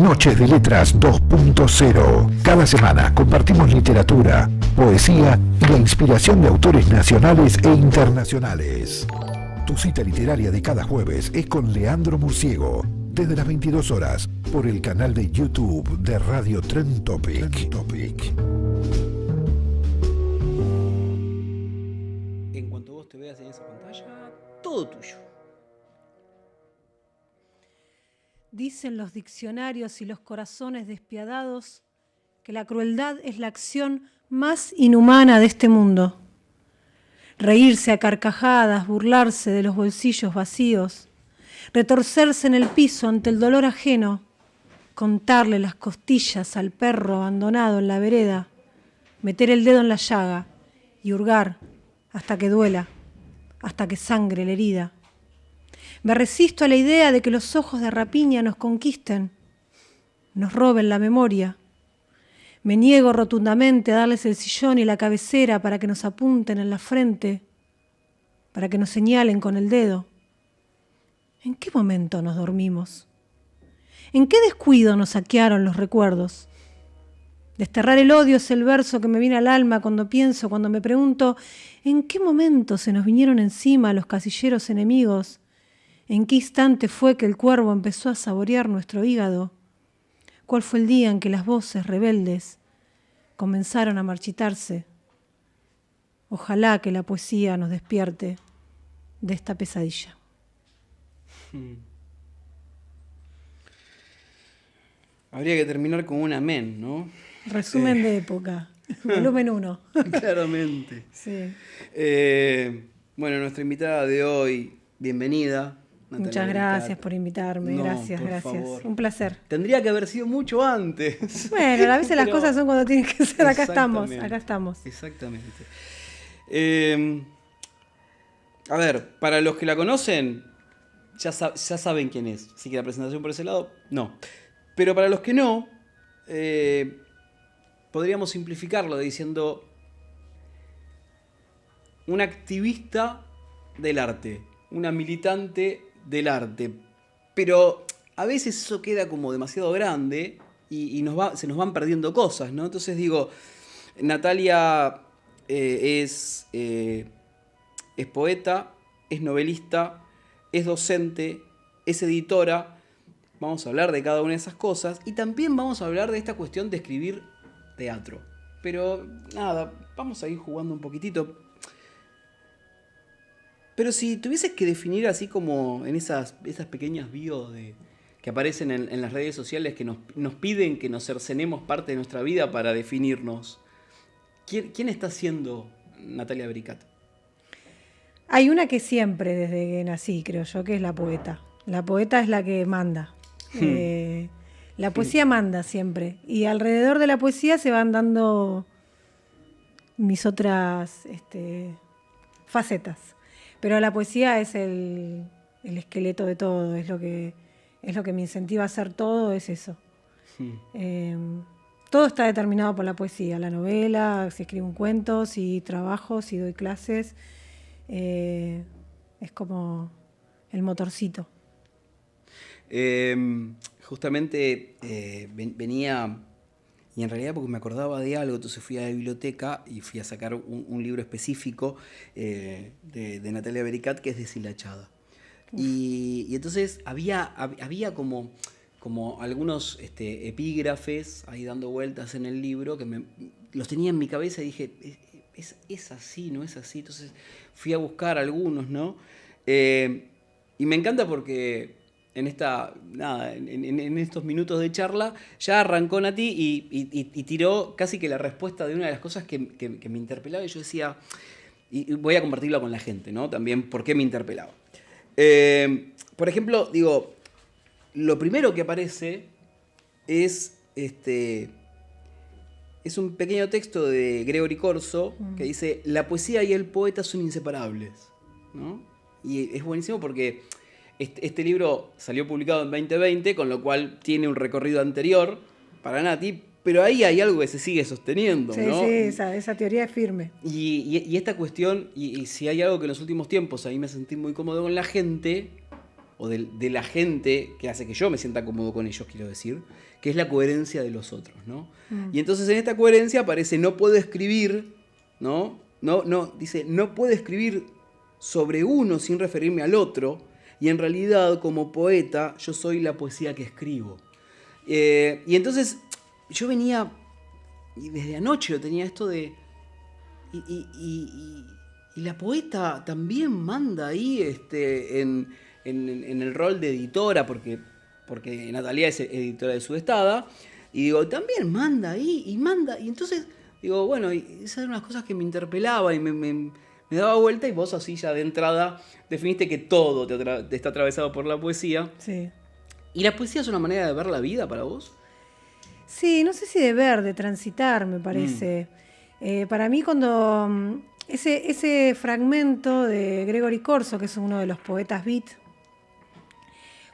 Noches de Letras 2.0. Cada semana compartimos literatura, poesía y la inspiración de autores nacionales e internacionales. Tu cita literaria de cada jueves es con Leandro Murciego, desde las 22 horas, por el canal de YouTube de Radio Trend Topic. En cuanto vos te veas en esa pantalla, todo tuyo. Dicen los diccionarios y los corazones despiadados que la crueldad es la acción más inhumana de este mundo. Reírse a carcajadas, burlarse de los bolsillos vacíos, retorcerse en el piso ante el dolor ajeno, contarle las costillas al perro abandonado en la vereda, meter el dedo en la llaga y hurgar hasta que duela, hasta que sangre la herida. Me resisto a la idea de que los ojos de rapiña nos conquisten, nos roben la memoria. Me niego rotundamente a darles el sillón y la cabecera para que nos apunten en la frente, para que nos señalen con el dedo. ¿En qué momento nos dormimos? ¿En qué descuido nos saquearon los recuerdos? Desterrar el odio es el verso que me viene al alma cuando pienso, cuando me pregunto, ¿en qué momento se nos vinieron encima los casilleros enemigos? ¿En qué instante fue que el cuervo empezó a saborear nuestro hígado? ¿Cuál fue el día en que las voces rebeldes comenzaron a marchitarse? Ojalá que la poesía nos despierte de esta pesadilla. Habría que terminar con un amén, ¿no? Resumen de época, volumen 1. Claramente. Sí. Bueno, nuestra invitada de hoy, bienvenida. Natalia Muchas Bericat. Gracias por invitarme, No, gracias. por favor. Un placer. Tendría que haber sido mucho antes. Bueno, a veces las Pero- cosas son cuando tienen que ser. Acá Exactamente. estamos. Exactamente. A ver, para los que la conocen, ya saben quién es. Así que la presentación por ese lado, no. Pero para los que no, podríamos simplificarlo diciendo una activista del arte, una militante del arte. Pero a veces eso queda como demasiado grande y se nos van perdiendo cosas, ¿no? Entonces digo, Natalia es poeta, es novelista, es docente, es editora. Vamos a hablar de cada una de esas cosas y también vamos a hablar de esta cuestión de escribir teatro. Pero nada, vamos a ir jugando un poquitito. Pero si tuvieses que definir así como en esas pequeñas bios que aparecen en las redes sociales que nos piden que nos cercenemos parte de nuestra vida para definirnos, ¿quién está siendo Natalia Bericat? Hay una que siempre, desde que nací, creo yo, que es la poeta. La poeta es la que manda. La poesía manda siempre. Y alrededor de la poesía se van dando mis otras facetas. Pero la poesía es el esqueleto de todo, es lo que me incentiva a hacer todo, es eso. Todo está determinado por la poesía, la novela, si escribo un cuento, si trabajo, si doy clases. Es como el motorcito. Justamente venía, y en realidad porque me acordaba de algo, entonces fui a la biblioteca y fui a sacar un libro específico de Natalia Bericat que es Deshilachada. Y entonces había como algunos epígrafes ahí dando vueltas en el libro que los tenía en mi cabeza y dije, es así, no es así. Entonces fui a buscar algunos, ¿no? Y me encanta porque en estos minutos de charla ya arrancó Nati y tiró casi que la respuesta de una de las cosas que me interpelaba y yo decía, y voy a compartirla con la gente, ¿no? También por qué me interpelaba. Por ejemplo, digo, lo primero que aparece es un pequeño texto de Gregory Corso que dice: la poesía y el poeta son inseparables, ¿no? Y es buenísimo porque este libro salió publicado en 2020, con lo cual tiene un recorrido anterior para Nati, pero ahí hay algo que se sigue sosteniendo, Sí, ¿no? sí, esa teoría es firme. Y esta cuestión, y si hay algo que en los últimos tiempos a mí me sentí muy cómodo con la gente, o de la gente que hace que yo me sienta cómodo con ellos, quiero decir, que es la coherencia de los otros, ¿no? Y entonces en esta coherencia aparece no puedo escribir, ¿no? Dice, no puedo escribir sobre uno sin referirme al otro, y en realidad como poeta yo soy la poesía que escribo. Y entonces yo venía, y desde anoche lo tenía esto de... Y la poeta también manda ahí en el rol de editora, porque Natalia es editora de Sudestada, y digo, también manda ahí, y entonces digo, bueno, y esas eran unas cosas que me interpelaban y me daba vuelta, y vos así ya de entrada definiste que todo te está atravesado por la poesía. Sí. ¿Y la poesía es una manera de ver la vida para vos? Sí, no sé si de ver, de transitar, me parece. Para mí cuando ese fragmento de Gregory Corso, que es uno de los poetas beat,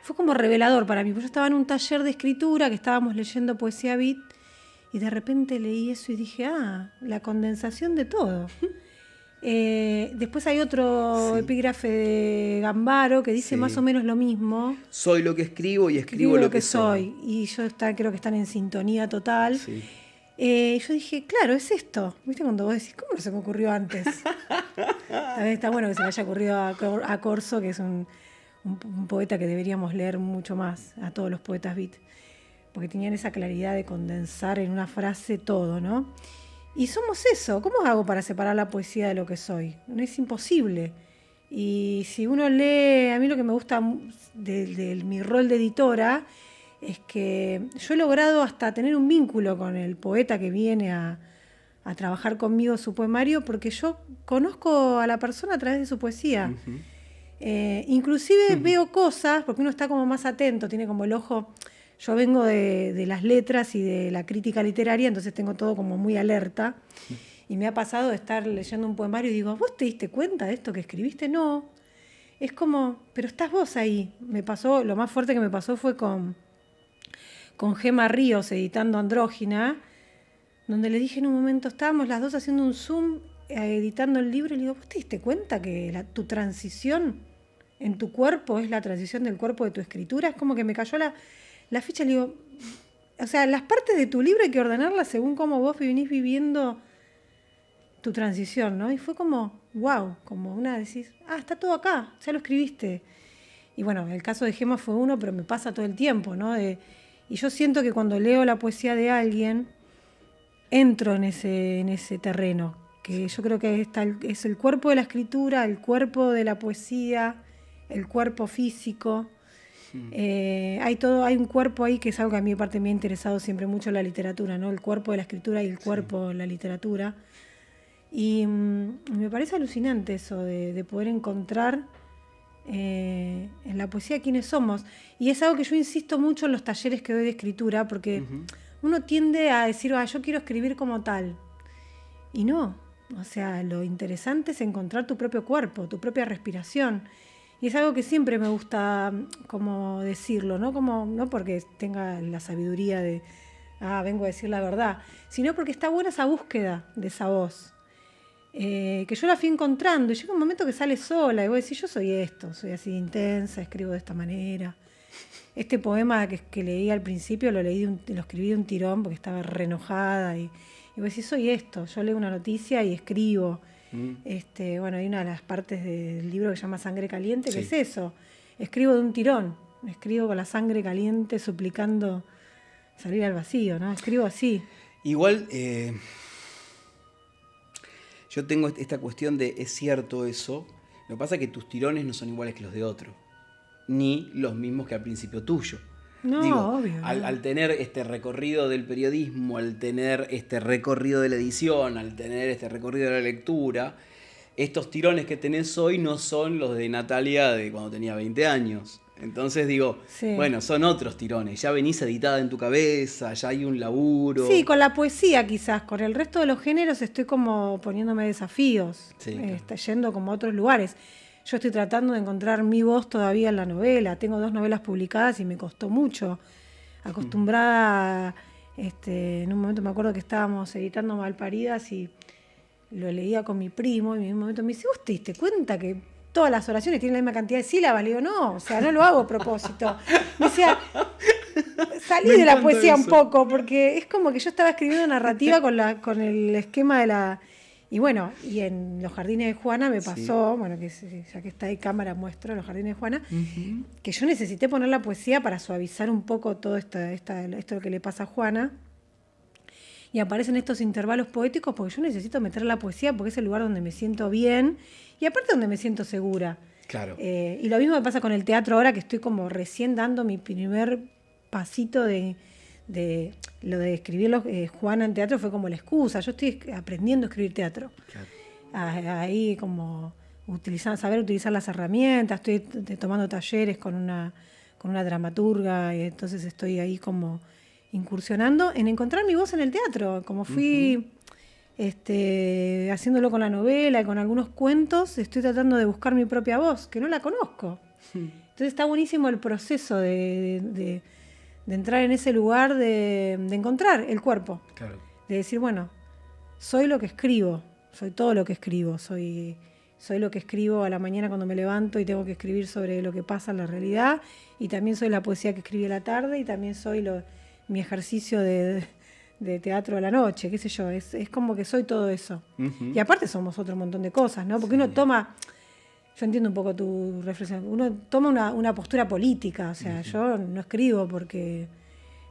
fue como revelador para mí, porque yo estaba en un taller de escritura, que estábamos leyendo poesía beat, y de repente leí eso y dije, la condensación de todo. Después hay otro epígrafe de Gambaro que dice más o menos lo mismo. Soy lo que escribo y escribo lo que soy. Y yo creo que están en sintonía total. Sí. Yo dije, claro, es esto. ¿Viste cuando vos decís, cómo no se me ocurrió antes? También está bueno que se le haya ocurrido a Corso, que es un poeta que deberíamos leer mucho más, a todos los poetas beat, porque tenían esa claridad de condensar en una frase todo, ¿no? Y somos eso. ¿Cómo hago para separar la poesía de lo que soy? No es imposible. Y si uno lee, a mí lo que me gusta de mi rol de editora es que yo he logrado hasta tener un vínculo con el poeta que viene a trabajar conmigo su poemario, porque yo conozco a la persona a través de su poesía. Uh-huh. Inclusive veo cosas, porque uno está como más atento, tiene como el ojo... Yo vengo de las letras y de la crítica literaria, entonces tengo todo como muy alerta. Y me ha pasado de estar leyendo un poemario y digo, ¿vos te diste cuenta de esto que escribiste? No. Es como, pero estás vos ahí. Me pasó, lo más fuerte que me pasó fue con Gemma Ríos editando Andrógina, donde le dije en un momento, estábamos las dos haciendo un Zoom, editando el libro, y le digo, ¿vos te diste cuenta que tu transición en tu cuerpo es la transición del cuerpo de tu escritura? Es como que me cayó la ficha, le digo, o sea, las partes de tu libro hay que ordenarlas según cómo vos venís viviendo tu transición, ¿no? Y fue como, wow, como una decís, está todo acá, ya lo escribiste. Y bueno, el caso de Gemma fue uno, pero me pasa todo el tiempo, ¿no? Y yo siento que cuando leo la poesía de alguien, entro en ese terreno, que yo creo que es el cuerpo de la escritura, el cuerpo de la poesía, el cuerpo físico. Hay un cuerpo ahí que es algo que a mí aparte me ha interesado siempre mucho en la literatura, ¿no? El cuerpo de la escritura y el cuerpo de la literatura. Y me parece alucinante eso de poder encontrar en la poesía quiénes somos. Y es algo que yo insisto mucho en los talleres que doy de escritura, porque uno tiende a decir, yo quiero escribir como tal. Y no, o sea, lo interesante es encontrar tu propio cuerpo, tu propia respiración. Y es algo que siempre me gusta como decirlo, ¿no? No porque tenga la sabiduría de, vengo a decir la verdad, sino porque está buena esa búsqueda de esa voz. Que yo la fui encontrando y llega un momento que sale sola y vos decís, yo soy esto, soy así intensa, escribo de esta manera. Este poema que leí al principio lo escribí de un tirón porque estaba re enojada y vos decís, soy esto, yo leo una noticia y escribo. Bueno, hay una de las partes del libro que se llama Sangre Caliente, que es eso. Escribo de un tirón, escribo con la sangre caliente suplicando salir al vacío, ¿no? Escribo así. Igual, yo tengo esta cuestión de, es cierto eso, lo que pasa es que tus tirones no son iguales que los de otro, ni los mismos que al principio tuyo. No, digo, obvio. Al tener este recorrido del periodismo, al tener este recorrido de la edición, al tener este recorrido de la lectura, estos tirones que tenés hoy no son los de Natalia de cuando tenía 20 años. Entonces digo, bueno, son otros tirones, ya venís editada en tu cabeza, ya hay un laburo. Sí, con la poesía quizás, con el resto de los géneros estoy como poniéndome desafíos, yendo como a otros lugares. Yo estoy tratando de encontrar mi voz todavía en la novela. Tengo 2 novelas publicadas y me costó mucho. Acostumbrada, en un momento me acuerdo que estábamos editando Malparidas y lo leía con mi primo y en un momento me dice, ¿vos te diste cuenta que todas las oraciones tienen la misma cantidad de sílabas. Le digo, no, o sea, no lo hago a propósito. Me decía, salí de la poesía un poco, porque es como que yo estaba escribiendo narrativa con el esquema de la... Y bueno, y en Los Jardines de Juana me pasó, bueno, que ya que está ahí cámara muestro, Los Jardines de Juana, que yo necesité poner la poesía para suavizar un poco todo esto que le pasa a Juana. Y aparecen estos intervalos poéticos porque yo necesito meter la poesía porque es el lugar donde me siento bien y aparte donde me siento segura. Claro. Y lo mismo me pasa con el teatro ahora, que estoy como recién dando mi primer pasito de lo de escribir Juana en teatro fue como la excusa. Yo estoy aprendiendo a escribir teatro. Claro. Ahí como saber utilizar las herramientas, estoy tomando talleres con una dramaturga y entonces estoy ahí como incursionando en encontrar mi voz en el teatro. Como fui haciéndolo con la novela y con algunos cuentos, estoy tratando de buscar mi propia voz, que no la conozco. Entonces está buenísimo el proceso de entrar en ese lugar, de encontrar el cuerpo. Claro. De decir, bueno, soy lo que escribo, soy todo lo que escribo, soy lo que escribo a la mañana cuando me levanto y tengo que escribir sobre lo que pasa en la realidad, y también soy la poesía que escribí a la tarde, y también soy mi ejercicio de teatro a la noche, qué sé yo, es como que soy todo eso. Y aparte somos otro montón de cosas, ¿no? Porque uno toma... Yo entiendo un poco tu reflexión. Uno toma una postura política, o sea, yo no escribo porque...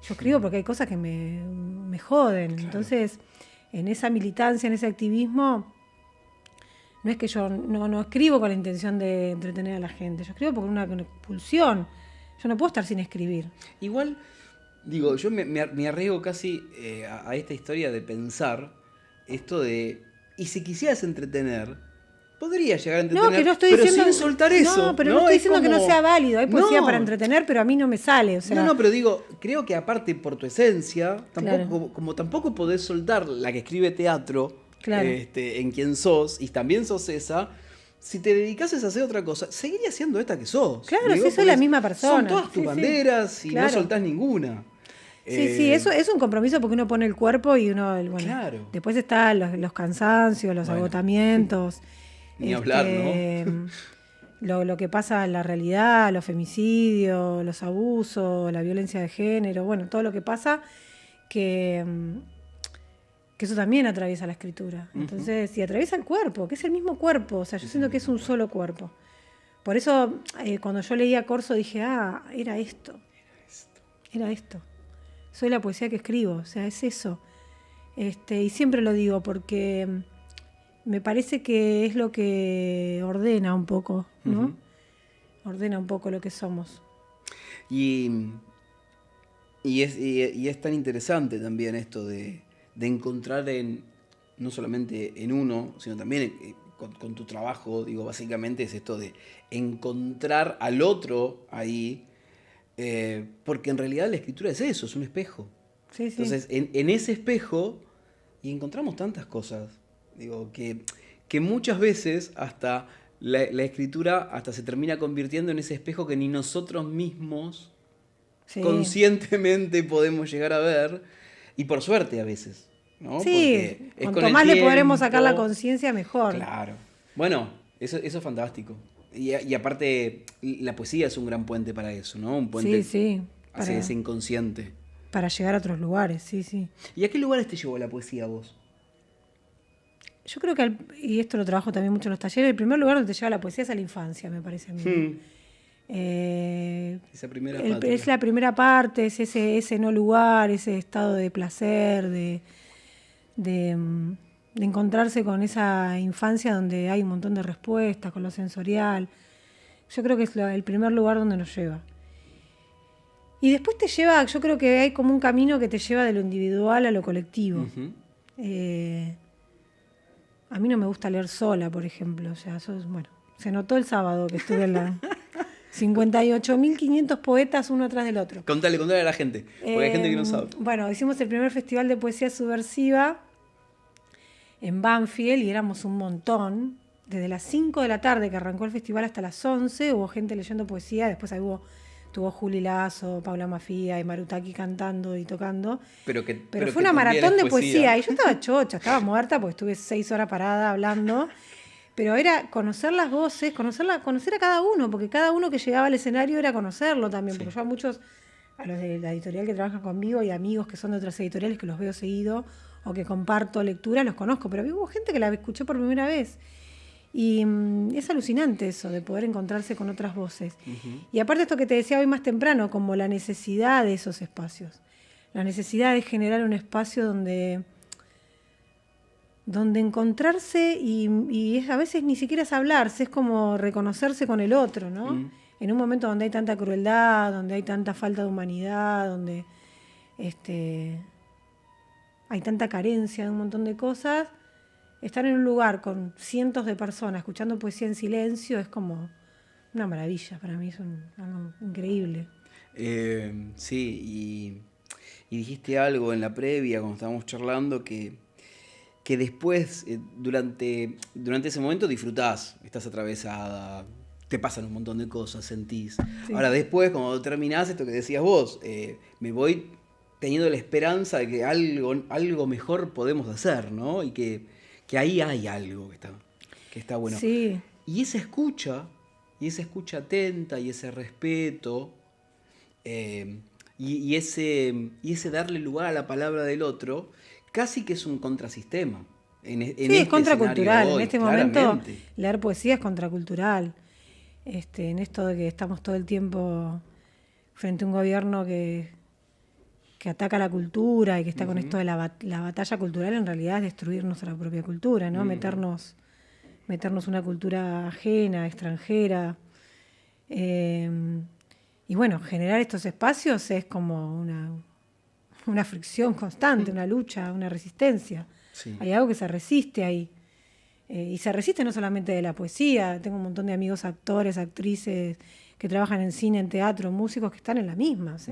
Yo escribo porque hay cosas que me joden. Claro. Entonces, en esa militancia, en ese activismo, no es que yo no escribo con la intención de entretener a la gente. Yo escribo porque es una pulsión. Yo no puedo estar sin escribir. Igual, digo, yo me arriesgo casi a esta historia de pensar esto de... Y si quisieras entretener... Podría llegar a entretener, no, que no estoy pero diciendo, sin soltar eso. No, pero no estoy diciendo como... que no sea válido. Hay poesía para entretener, pero a mí no me sale. O sea... No, pero digo, creo que aparte por tu esencia, tampoco, como tampoco podés soltar la que escribe teatro, claro, en quien sos, y también sos esa, si te dedicases a hacer otra cosa, seguirías siendo esta que sos. Claro, sí, soy la misma persona. Son todas tus banderas y claro, no soltás ninguna. Sí, eso es un compromiso porque uno pone el cuerpo y uno... Bueno, claro. Después están los cansancios, los agotamientos... Ni hablar, ¿no? Lo que pasa en la realidad, los femicidios, los abusos, la violencia de género, bueno, todo lo que pasa, que eso también atraviesa la escritura. Entonces, y atraviesa el cuerpo, que es el mismo cuerpo, o sea, yo siento que es un solo cuerpo. Por eso, cuando yo leía Corso dije, era esto. Soy la poesía que escribo, o sea, es eso. Y siempre lo digo porque... Me parece que es lo que ordena un poco, ¿no? Ordena un poco lo que somos. Y es tan interesante también esto de encontrar no solamente en uno, sino también con tu trabajo, digo, básicamente es esto de encontrar al otro ahí, porque en realidad la escritura es eso, es un espejo. Sí. Entonces, en ese espejo, y encontramos tantas cosas. Digo, que muchas veces hasta la escritura hasta se termina convirtiendo en ese espejo que ni nosotros mismos conscientemente podemos llegar a ver, y por suerte a veces, ¿no? Sí, cuanto más le podremos sacar la conciencia, mejor. Claro. Bueno, eso es fantástico. Y aparte, la poesía es un gran puente para eso, ¿no? Un puente hacia ese inconsciente. Para llegar a otros lugares, sí. ¿Y a qué lugares te llevó la poesía a vos? Yo creo que, y esto lo trabajo también mucho en los talleres, el primer lugar donde te lleva la poesía es a la infancia, me parece a mí. Esa primera parte. Es la primera parte, es ese no lugar, ese estado de placer, de encontrarse con esa infancia donde hay un montón de respuestas, con lo sensorial. Yo creo que es el primer lugar donde nos lleva. Y después te lleva, yo creo que hay como un camino que te lleva de lo individual a lo colectivo. A mí no me gusta leer sola, por ejemplo. O sea, se notó el sábado que estuve en la 58.500 poetas uno atrás del otro. Contale a la gente, porque hay gente que no sabe. Bueno, hicimos el primer festival de poesía subversiva en Banfield y éramos un montón. Desde las 5 de la tarde que arrancó el festival hasta las 11 hubo gente leyendo poesía. Después ahí tuvo Juli Lazo, Paula Mafía y Marutaki cantando y tocando. Pero fue una maratón de poesía. Y yo estaba chocha, estaba muerta porque estuve 6 horas parada hablando. Pero era conocer las voces, conocer a cada uno, porque cada uno que llegaba al escenario era conocerlo también, porque yo a los de la editorial que trabajan conmigo y amigos que son de otras editoriales que los veo seguido o que comparto lectura, los conozco, pero hubo gente que la escuché por primera vez. Y es alucinante eso, de poder encontrarse con otras voces. Uh-huh. Y aparte esto que te decía hoy más temprano, como la necesidad de esos espacios, la necesidad de generar un espacio donde encontrarse y es, a veces ni siquiera es hablarse, es como reconocerse con el otro, ¿no? Mm. En un momento donde hay tanta crueldad, donde hay tanta falta de humanidad, donde hay tanta carencia de un montón de cosas, estar en un lugar con cientos de personas escuchando poesía en silencio es como una maravilla, para mí es algo increíble. Sí, y dijiste algo en la previa cuando estábamos charlando que después, durante ese momento disfrutás, estás atravesada, te pasan un montón de cosas, sentís. Sí. Ahora después, cuando terminás esto que decías vos, me voy teniendo la esperanza de que algo mejor podemos hacer, ¿no? Y que ahí hay algo que está bueno. Sí. Y esa escucha atenta y ese respeto, y ese darle lugar a la palabra del otro, casi que es un contrasistema. Sí, es contracultural. Hoy, en este momento leer poesía es contracultural. En esto de que estamos todo el tiempo frente a un gobierno que ataca la cultura y que está con esto de la batalla cultural, en realidad es destruir nuestra propia cultura, ¿no? Meternos una cultura ajena, extranjera. Y bueno, generar estos espacios es como una fricción constante, una lucha, una resistencia. Sí. Hay algo que se resiste ahí. Y se resiste no solamente de la poesía. Tengo un montón de amigos actores, actrices que trabajan en cine, en teatro, músicos que están en las mismas.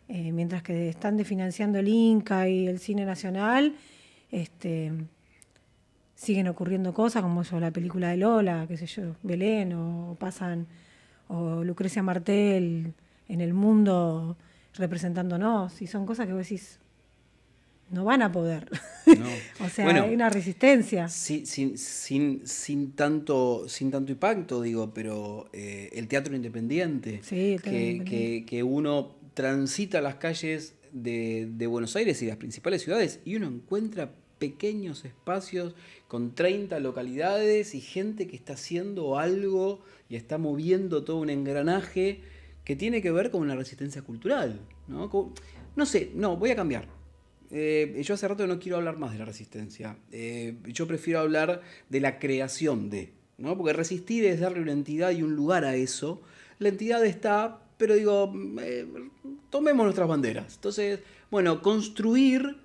Mientras que están desfinanciando el Inca y el cine nacional, siguen ocurriendo cosas como la película de Lola, qué sé yo, Belén, o Lucrecia Martel en El Mundo representándonos, y son cosas que vos decís, no van a poder. No. O sea, bueno, hay una resistencia. Sí, sin tanto impacto, digo, pero el teatro independiente, sí, que uno transita las calles de Buenos Aires y las principales ciudades y uno encuentra pequeños espacios con 30 localidades y gente que está haciendo algo y está moviendo todo un engranaje que tiene que ver con una resistencia cultural, ¿no? Voy a cambiar. Yo hace rato no quiero hablar más de la resistencia. Yo prefiero hablar de la creación de, ¿no? Porque resistir es darle una entidad y un lugar a eso. La entidad está, pero digo, tomemos nuestras banderas. Entonces, bueno, construir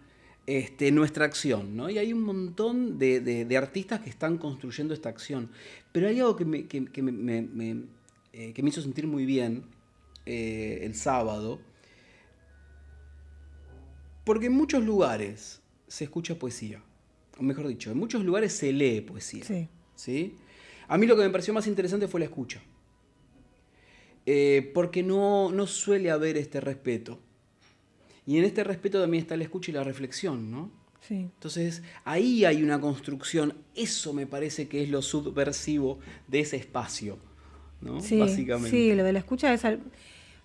nuestra acción, ¿no? Y hay un montón de artistas que están construyendo esta acción. Pero hay algo que me hizo sentir muy bien el sábado. Porque en muchos lugares se escucha poesía, o mejor dicho, en muchos lugares se lee poesía. Sí. ¿Sí? A mí lo que me pareció más interesante fue la escucha. Porque no suele haber este respeto. Y en este respeto también está la escucha y la reflexión, ¿no? Sí. Entonces, ahí hay una construcción. Eso me parece que es lo subversivo de ese espacio, ¿no? Sí, básicamente. Sí, lo de la escucha es...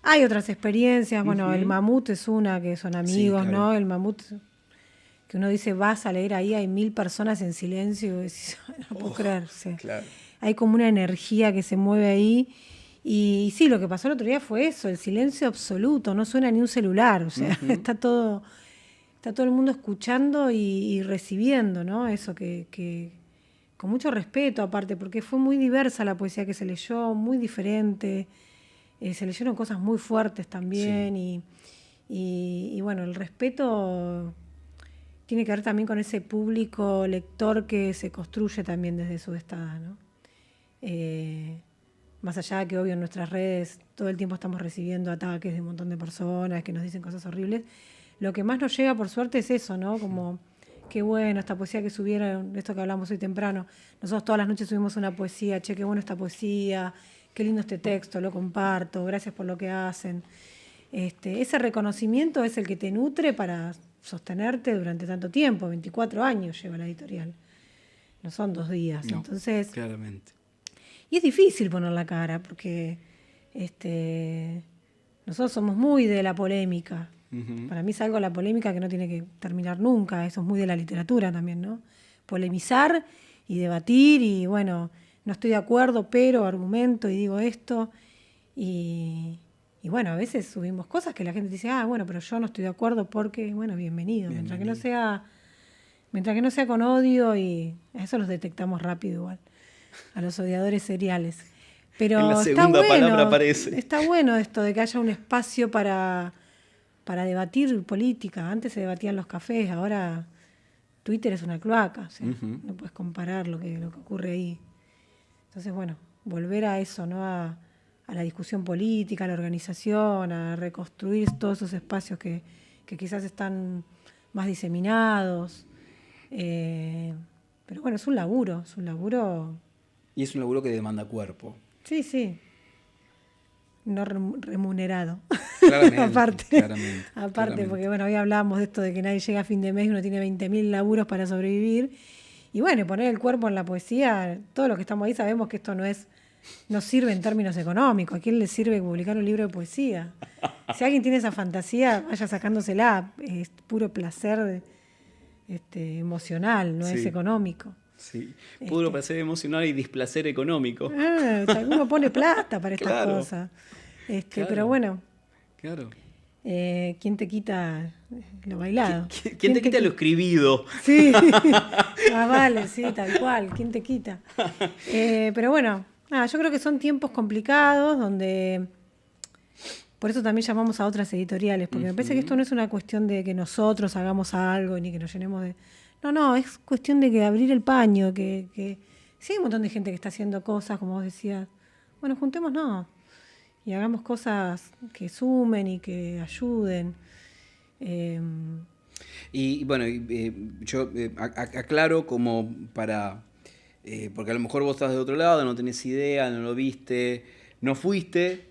Hay otras experiencias, bueno, el Mamut es una, que son amigos, sí, claro. ¿No? El Mamut, que uno dice, vas a leer ahí, hay 1000 personas en silencio, y decís, no puedo creerse. Claro. Hay como una energía que se mueve ahí, y sí, lo que pasó el otro día fue eso, el silencio absoluto, no suena ni un celular, o sea, está todo el mundo escuchando y recibiendo, ¿no? Eso que con mucho respeto aparte, porque fue muy diversa la poesía que se leyó, muy diferente. Se leyeron cosas muy fuertes también, sí. y bueno, el respeto tiene que ver también con ese público lector que se construye también desde Sudestada, ¿no? Más allá de que obvio en nuestras redes todo el tiempo estamos recibiendo ataques de un montón de personas que nos dicen cosas horribles, lo que más nos llega por suerte es eso, ¿no? Como, qué bueno esta poesía que subieron, esto que hablamos hoy temprano, nosotros todas las noches subimos una poesía, che, qué bueno esta poesía, qué lindo este texto, lo comparto, gracias por lo que hacen. Ese reconocimiento es el que te nutre para sostenerte durante tanto tiempo, 24 años lleva la editorial. no son 2 días. No, Entonces, claramente. y es difícil poner la cara, porque nosotros somos muy de la polémica. Para mí es algo la polémica que no tiene que terminar nunca. Eso es muy de la literatura también, ¿no? Polemizar y debatir y, bueno, no estoy de acuerdo, pero argumento y digo esto. Y bueno, a veces subimos cosas que la gente dice, bueno, pero yo no estoy de acuerdo porque, bueno, bienvenido. Mientras que no sea con odio, y a eso los detectamos rápido igual, a los odiadores seriales. Pero en la segunda palabra aparece. Está bueno esto de que haya un espacio para debatir política. Antes se debatían los cafés, ahora Twitter es una cloaca. O sea, no puedes comparar lo que ocurre ahí. Entonces, bueno, volver a eso, ¿no? A la discusión política, a la organización, a reconstruir todos esos espacios que quizás están más diseminados. Pero bueno, es un laburo. Y es un laburo que demanda cuerpo. Sí. No remunerado. Claramente, Aparte, porque bueno, hoy hablábamos de esto de que nadie llega a fin de mes y uno tiene 20.000 laburos para sobrevivir. Y bueno, poner el cuerpo en la poesía, todos los que estamos ahí sabemos que esto no sirve en términos económicos. ¿A quién le sirve publicar un libro de poesía? Si alguien tiene esa fantasía, vaya sacándosela. Es puro placer emocional, no es económico. Sí, puro placer emocional y displacer económico. Uno pone plata para estas cosas. Claro. Pero bueno. Claro. ¿Quién te quita lo bailado? ¿Quién te quita lo escribido? Sí, vale, sí, tal cual. ¿Quién te quita? Pero bueno, yo creo que son tiempos complicados donde... Por eso también llamamos a otras editoriales, porque me parece que esto no es una cuestión de que nosotros hagamos algo ni que nos llenemos de... No, es cuestión de que abrir el paño, que sí hay un montón de gente que está haciendo cosas, como vos decías. Bueno, juntémonos y hagamos cosas que sumen y que ayuden. Y bueno, yo aclaro como para... porque a lo mejor vos estás de otro lado, no tenés idea, no lo viste, no fuiste...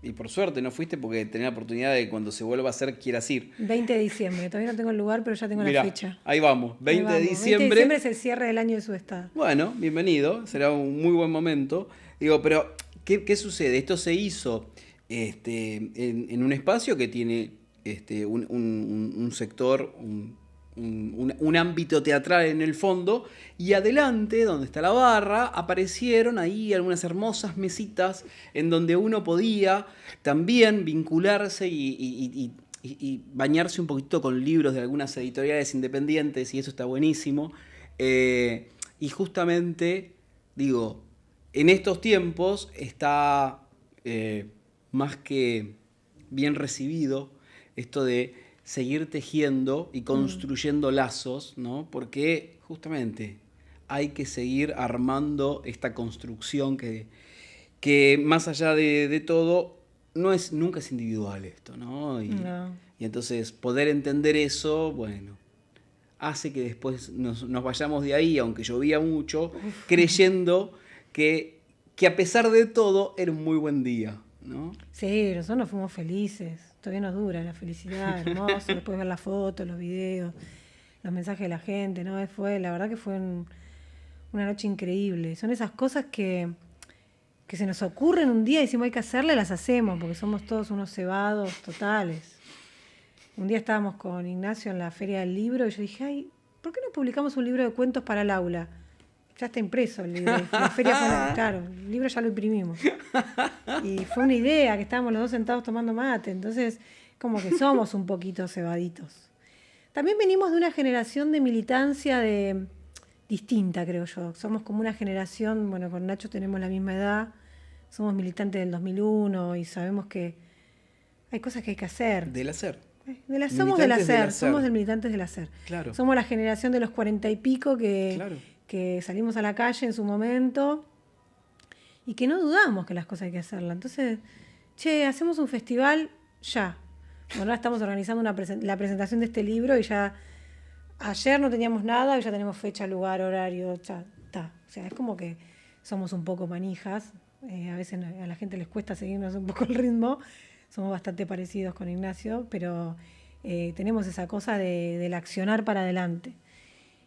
Y por suerte no fuiste porque tenés la oportunidad de cuando se vuelva a hacer quieras ir. 20 de diciembre, todavía no tengo el lugar, pero ya tengo la fecha. Ahí vamos, 20 de diciembre. 20 de diciembre es el cierre del año de Subestado. Bueno, bienvenido, será un muy buen momento. Digo, pero ¿qué sucede? Esto se hizo en un espacio que tiene un sector, un ámbito teatral en el fondo, y adelante, donde está la barra, aparecieron ahí algunas hermosas mesitas en donde uno podía también vincularse y bañarse un poquito con libros de algunas editoriales independientes, y eso está buenísimo. Y justamente, digo, en estos tiempos está más que bien recibido esto de seguir tejiendo y construyendo lazos, ¿no? Porque justamente hay que seguir armando esta construcción que más allá de todo, nunca es individual esto, ¿no? Y entonces poder entender eso, bueno, hace que después nos vayamos de ahí, aunque llovía mucho, creyendo que a pesar de todo era un muy buen día, ¿no? Sí, nosotros fuimos felices. Todavía nos dura la felicidad, hermoso. Después ver las fotos, los videos, los mensajes de la gente, ¿no? La verdad que fue una noche increíble. Son esas cosas que se nos ocurren un día y decimos hay que hacerle, las hacemos, porque somos todos unos cebados totales. Un día estábamos con Ignacio en la Feria del Libro y yo dije, ¿por qué no publicamos un libro de cuentos para el aula? Ya está impreso el libro. La feria claro, el libro ya lo imprimimos. Y fue una idea que estábamos los dos sentados tomando mate. Entonces, como que somos un poquito cebaditos. También venimos de una generación de militancia distinta, creo yo. Somos como una generación, bueno, con Nacho tenemos la misma edad. Somos militantes del 2001 y sabemos que hay cosas que hay que hacer. Del hacer. Somos del hacer, somos del militantes del hacer. Claro. Somos la generación de los 40 y pico que salimos a la calle en su momento y que no dudamos que las cosas hay que hacerlas. Entonces, hacemos un festival ya. Bueno, ahora estamos organizando la presentación de este libro y ya ayer no teníamos nada y ya tenemos fecha, lugar, horario, ya está. O sea, es como que somos un poco manijas. A veces a la gente les cuesta seguirnos un poco el ritmo. Somos bastante parecidos con Ignacio, pero tenemos esa cosa del accionar para adelante.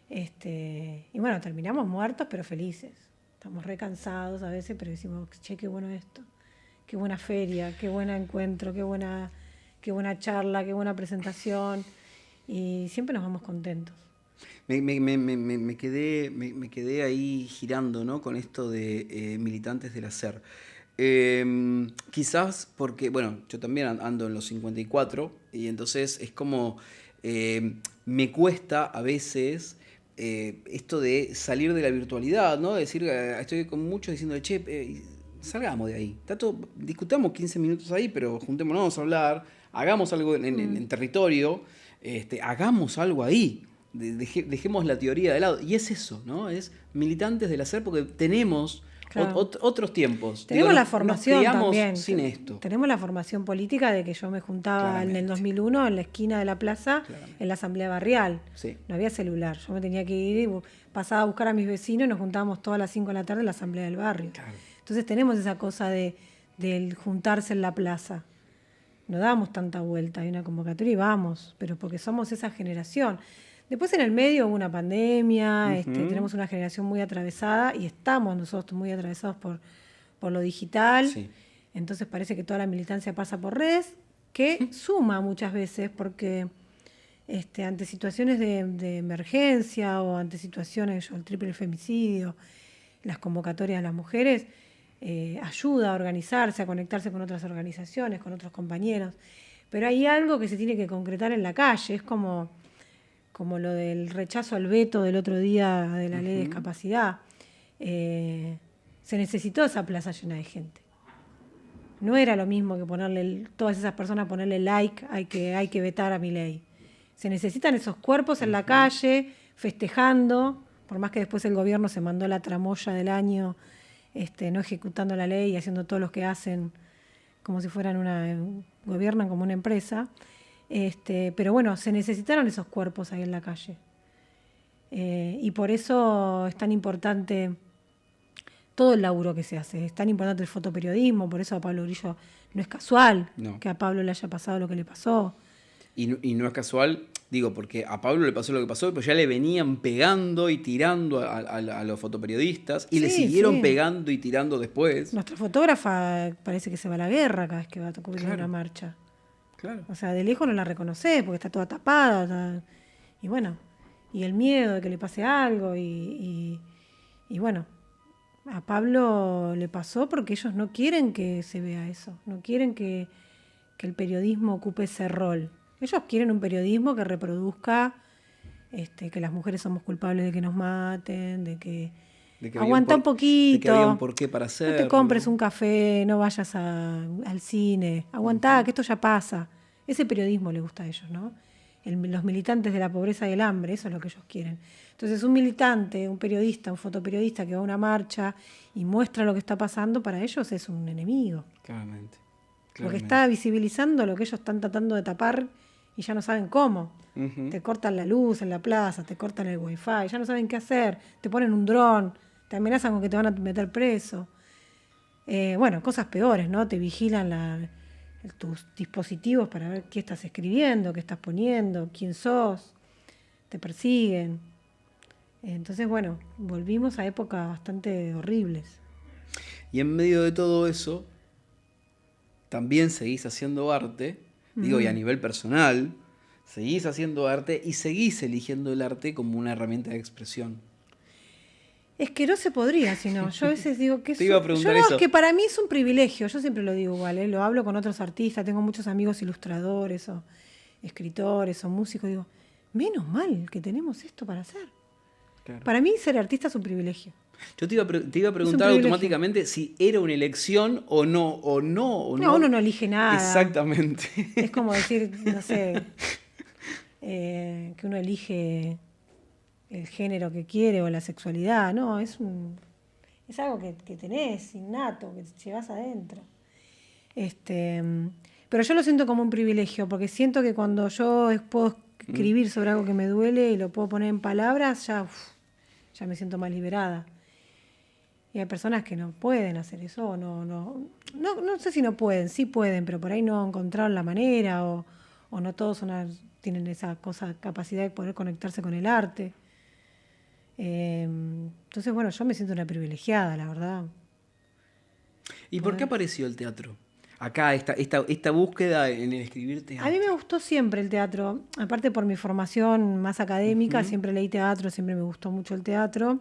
Y bueno, terminamos muertos pero felices. Estamos recansados a veces, pero decimos, che, qué bueno esto, qué buena feria, qué buen encuentro, qué buena charla, qué buena presentación, y siempre nos vamos contentos. Me quedé ahí girando, ¿no? Con esto de militantes del hacer. Quizás porque, bueno, yo también ando en los 54 y entonces es como me cuesta a veces esto de salir de la virtualidad, ¿no? Decir, estoy con muchos diciendo, che, salgamos de ahí. Discutamos 15 minutos ahí, pero juntémonos a hablar, hagamos algo en territorio, hagamos algo ahí. Dejemos la teoría de lado. Y es eso, ¿no? Es militantes del hacer porque tenemos otros tiempos. Tenemos la formación también. Sin esto. Tenemos la formación política de que yo me juntaba en el 2001 en la esquina de la plaza, en la asamblea barrial. Sí. No había celular. Yo me tenía que ir y pasaba a buscar a mis vecinos y nos juntábamos todas las 5 de la tarde en la asamblea del barrio. Claro. Entonces tenemos esa cosa del juntarse en la plaza. No damos tanta vuelta. Hay una convocatoria y vamos, pero porque somos esa generación. Después en el medio hubo una pandemia, tenemos una generación muy atravesada y estamos nosotros muy atravesados por lo digital. Sí. Entonces parece que toda la militancia pasa por redes, que suma muchas veces porque ante situaciones de emergencia o ante situaciones, el triple femicidio, las convocatorias de las mujeres, ayuda a organizarse, a conectarse con otras organizaciones, con otros compañeros. Pero hay algo que se tiene que concretar en la calle, es como lo del rechazo al veto del otro día de la ley de discapacidad. Se necesitó esa plaza llena de gente. No era lo mismo que todas esas personas ponerle like, hay que vetar a mi ley. Se necesitan esos cuerpos en la calle, festejando, por más que después el gobierno se mandó la tramoya del año, no ejecutando la ley y haciendo todos los que hacen como si fueran gobiernan como una empresa. Pero bueno, se necesitaron esos cuerpos ahí en la calle. Y por eso es tan importante todo el laburo que se hace. Es tan importante el fotoperiodismo, por eso a Pablo Grillo no es casual que a Pablo le haya pasado lo que le pasó. Y no es casual, digo, porque a Pablo le pasó lo que pasó, pero ya le venían pegando y tirando a los fotoperiodistas y le siguieron pegando y tirando después. Nuestra fotógrafa parece que se va a la guerra cada vez que va a cubrir una marcha. Claro. O sea, de lejos no la reconoces porque está toda tapada. Y bueno, y el miedo de que le pase algo. Y bueno, a Pablo le pasó porque ellos no quieren que se vea eso. No quieren que el periodismo ocupe ese rol. Ellos quieren un periodismo que reproduzca que las mujeres somos culpables de que nos maten, de que aguanta un poquito, de que había un porqué para hacerlo. No te compres un café, no vayas al cine, aguantá, que esto ya pasa. Ese periodismo le gusta a ellos, ¿no? Los militantes de la pobreza y el hambre, eso es lo que ellos quieren. Entonces un militante, un periodista, un fotoperiodista que va a una marcha y muestra lo que está pasando, para ellos es un enemigo. Claramente. Porque está visibilizando lo que ellos están tratando de tapar y ya no saben cómo. Te cortan la luz en la plaza, te cortan el wifi, ya no saben qué hacer, te ponen un dron, te amenazan con que te van a meter preso. Bueno, cosas peores, ¿no? Te vigilan tus dispositivos para ver qué estás escribiendo, qué estás poniendo, quién sos, te persiguen. Entonces, bueno, volvimos a épocas bastante horribles. Y en medio de todo eso, también seguís haciendo arte, digo, y a nivel personal, seguís haciendo arte y seguís eligiendo el arte como una herramienta de expresión. Es que no se podría, sino yo a veces digo que te iba a preguntar eso. Es que para mí es un privilegio, yo siempre lo digo igual, lo hablo con otros artistas, tengo muchos amigos ilustradores o escritores o músicos, digo, menos mal que tenemos esto para hacer. Claro. Para mí ser artista es un privilegio. Yo te iba a preguntar automáticamente si era una elección o no. No, uno no elige nada. Exactamente. Es como decir, no sé, que uno elige el género que quiere o la sexualidad. No, es algo que tenés innato, que llevas adentro. Pero yo lo siento como un privilegio, porque siento que cuando yo puedo escribir sobre algo que me duele y lo puedo poner en palabras, ya me siento más liberada. Y hay personas que no pueden hacer eso, no sé si no pueden, sí pueden, pero por ahí no encontraron la manera, o no todos tienen esa capacidad de poder conectarse con el arte. Entonces, bueno, yo me siento una privilegiada, la verdad. ¿Y por qué apareció el teatro? Acá, esta búsqueda en el escribir teatro. A mí me gustó siempre el teatro, aparte por mi formación más académica, siempre leí teatro, siempre me gustó mucho el teatro.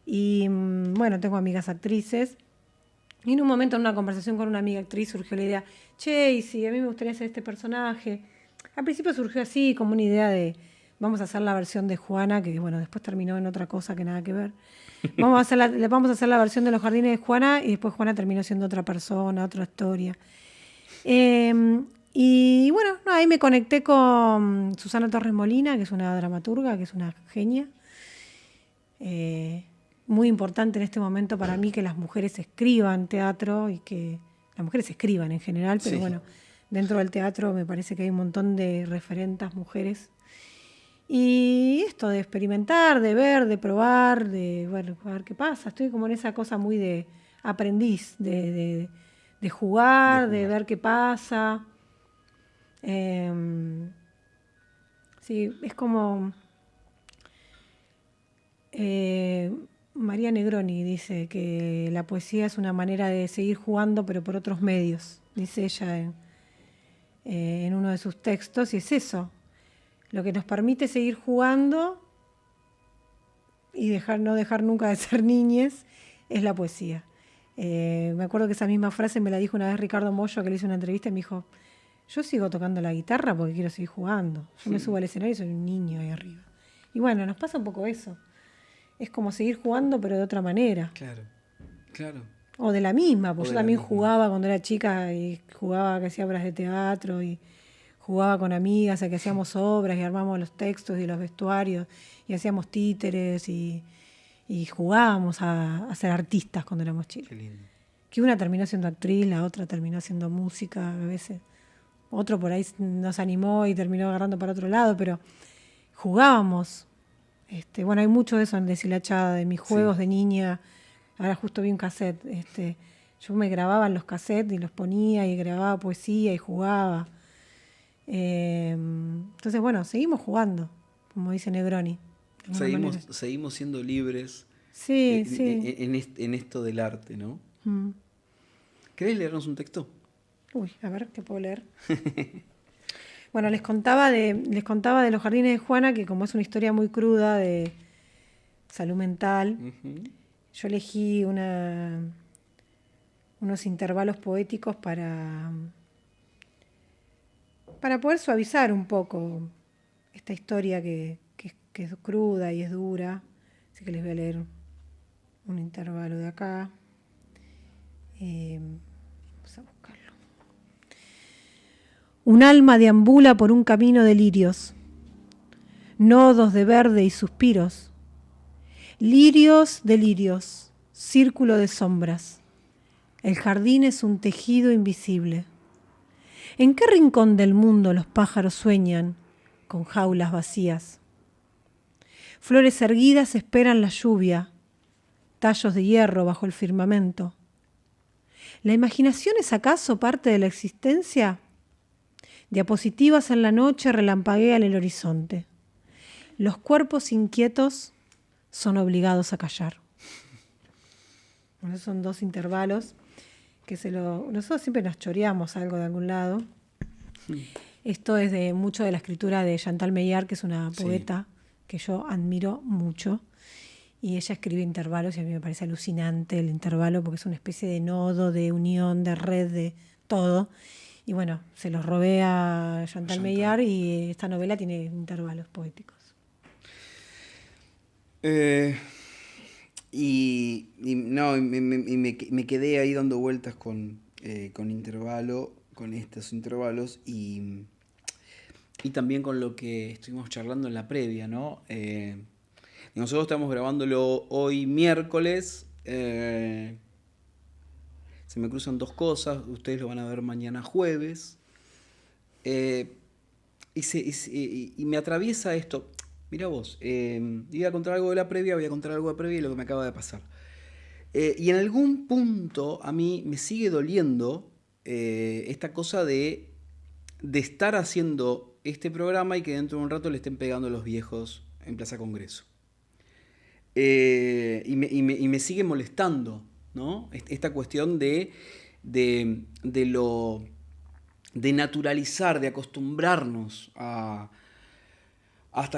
Y bueno, tengo amigas actrices. Y en un momento, en una conversación con una amiga actriz, surgió la idea, che, y si a mí me gustaría hacer este personaje. Al principio surgió así, como una idea de, vamos a hacer la versión de Juana, que bueno, después terminó en otra cosa que nada que ver. Vamos a hacer la versión de Los Jardines de Juana, y después Juana terminó siendo otra persona, otra historia. Y bueno, ahí me conecté con Susana Torres Molina, que es una dramaturga, que es una genia. Muy importante en este momento para mí que las mujeres escriban teatro y que las mujeres escriban en general, pero bueno, dentro del teatro me parece que hay un montón de referentas mujeres. Y esto de experimentar, de ver, de probar, de bueno, a ver qué pasa. Estoy como en esa cosa muy de aprendiz, de jugar, de ver qué pasa. Sí, es como... María Negroni dice que la poesía es una manera de seguir jugando, pero por otros medios, dice ella en uno de sus textos, y es eso. Lo que nos permite seguir jugando y no dejar nunca de ser niñes es la poesía. Me acuerdo que esa misma frase me la dijo una vez Ricardo Mollo, que le hizo una entrevista y me dijo, yo sigo tocando la guitarra porque quiero seguir jugando. Yo me subo al escenario y soy un niño ahí arriba. Y bueno, nos pasa un poco eso. Es como seguir jugando, pero de otra manera. Claro, claro. O de la misma, porque yo también jugaba cuando era chica y jugaba que hacía obras de teatro y jugaba con amigas a que hacíamos obras y armábamos los textos y los vestuarios y hacíamos títeres y jugábamos a ser artistas cuando éramos chicos. Qué lindo. Que una terminó siendo actriz, la otra terminó haciendo música a veces. Otro por ahí nos animó y terminó agarrando para otro lado, pero jugábamos. Bueno, hay mucho de eso en Deshilachada, de mis juegos de niña. Ahora justo vi un cassette. Yo me grababa en los cassettes y los ponía y grababa poesía y jugaba. Entonces, bueno, seguimos jugando, como dice Negroni. Seguimos siendo libres en esto del arte, ¿no? ¿Querés leernos un texto? Uy, a ver, ¿qué puedo leer? Bueno, les contaba de Los Jardines de Juana, que como es una historia muy cruda de salud mental, yo elegí unos intervalos poéticos para poder suavizar un poco esta historia que es cruda y es dura. Así que les voy a leer un intervalo de acá. Vamos a buscarlo. Un alma deambula por un camino de lirios, nodos de verde y suspiros, lirios de lirios, círculo de sombras. El jardín es un tejido invisible. ¿En qué rincón del mundo los pájaros sueñan con jaulas vacías? Flores erguidas esperan la lluvia, tallos de hierro bajo el firmamento. ¿La imaginación es acaso parte de la existencia? Diapositivas en la noche relampaguean el horizonte. Los cuerpos inquietos son obligados a callar. Bueno, son dos intervalos que nosotros siempre nos choreamos algo de algún lado. Esto es mucho de la escritura de Chantal Meillard, que es una poeta que yo admiro mucho. Y ella escribe intervalos y a mí me parece alucinante el intervalo porque es una especie de nodo, de unión, de red, de todo. Y bueno, se los robé a Chantal Meillard y esta novela tiene intervalos poéticos. Me quedé ahí dando vueltas con estos intervalos y también con lo que estuvimos charlando en la previa, ¿no? Nosotros estamos grabándolo hoy miércoles. Se me cruzan dos cosas, ustedes lo van a ver mañana jueves. Y me atraviesa esto. Mira vos, iba a contar algo de la previa, voy a contar algo de previa y lo que me acaba de pasar. Y en algún punto a mí me sigue doliendo esta cosa de estar haciendo este programa y que dentro de un rato le estén pegando los viejos en Plaza Congreso. y me sigue molestando, ¿no? Esta cuestión de naturalizar, de acostumbrarnos hasta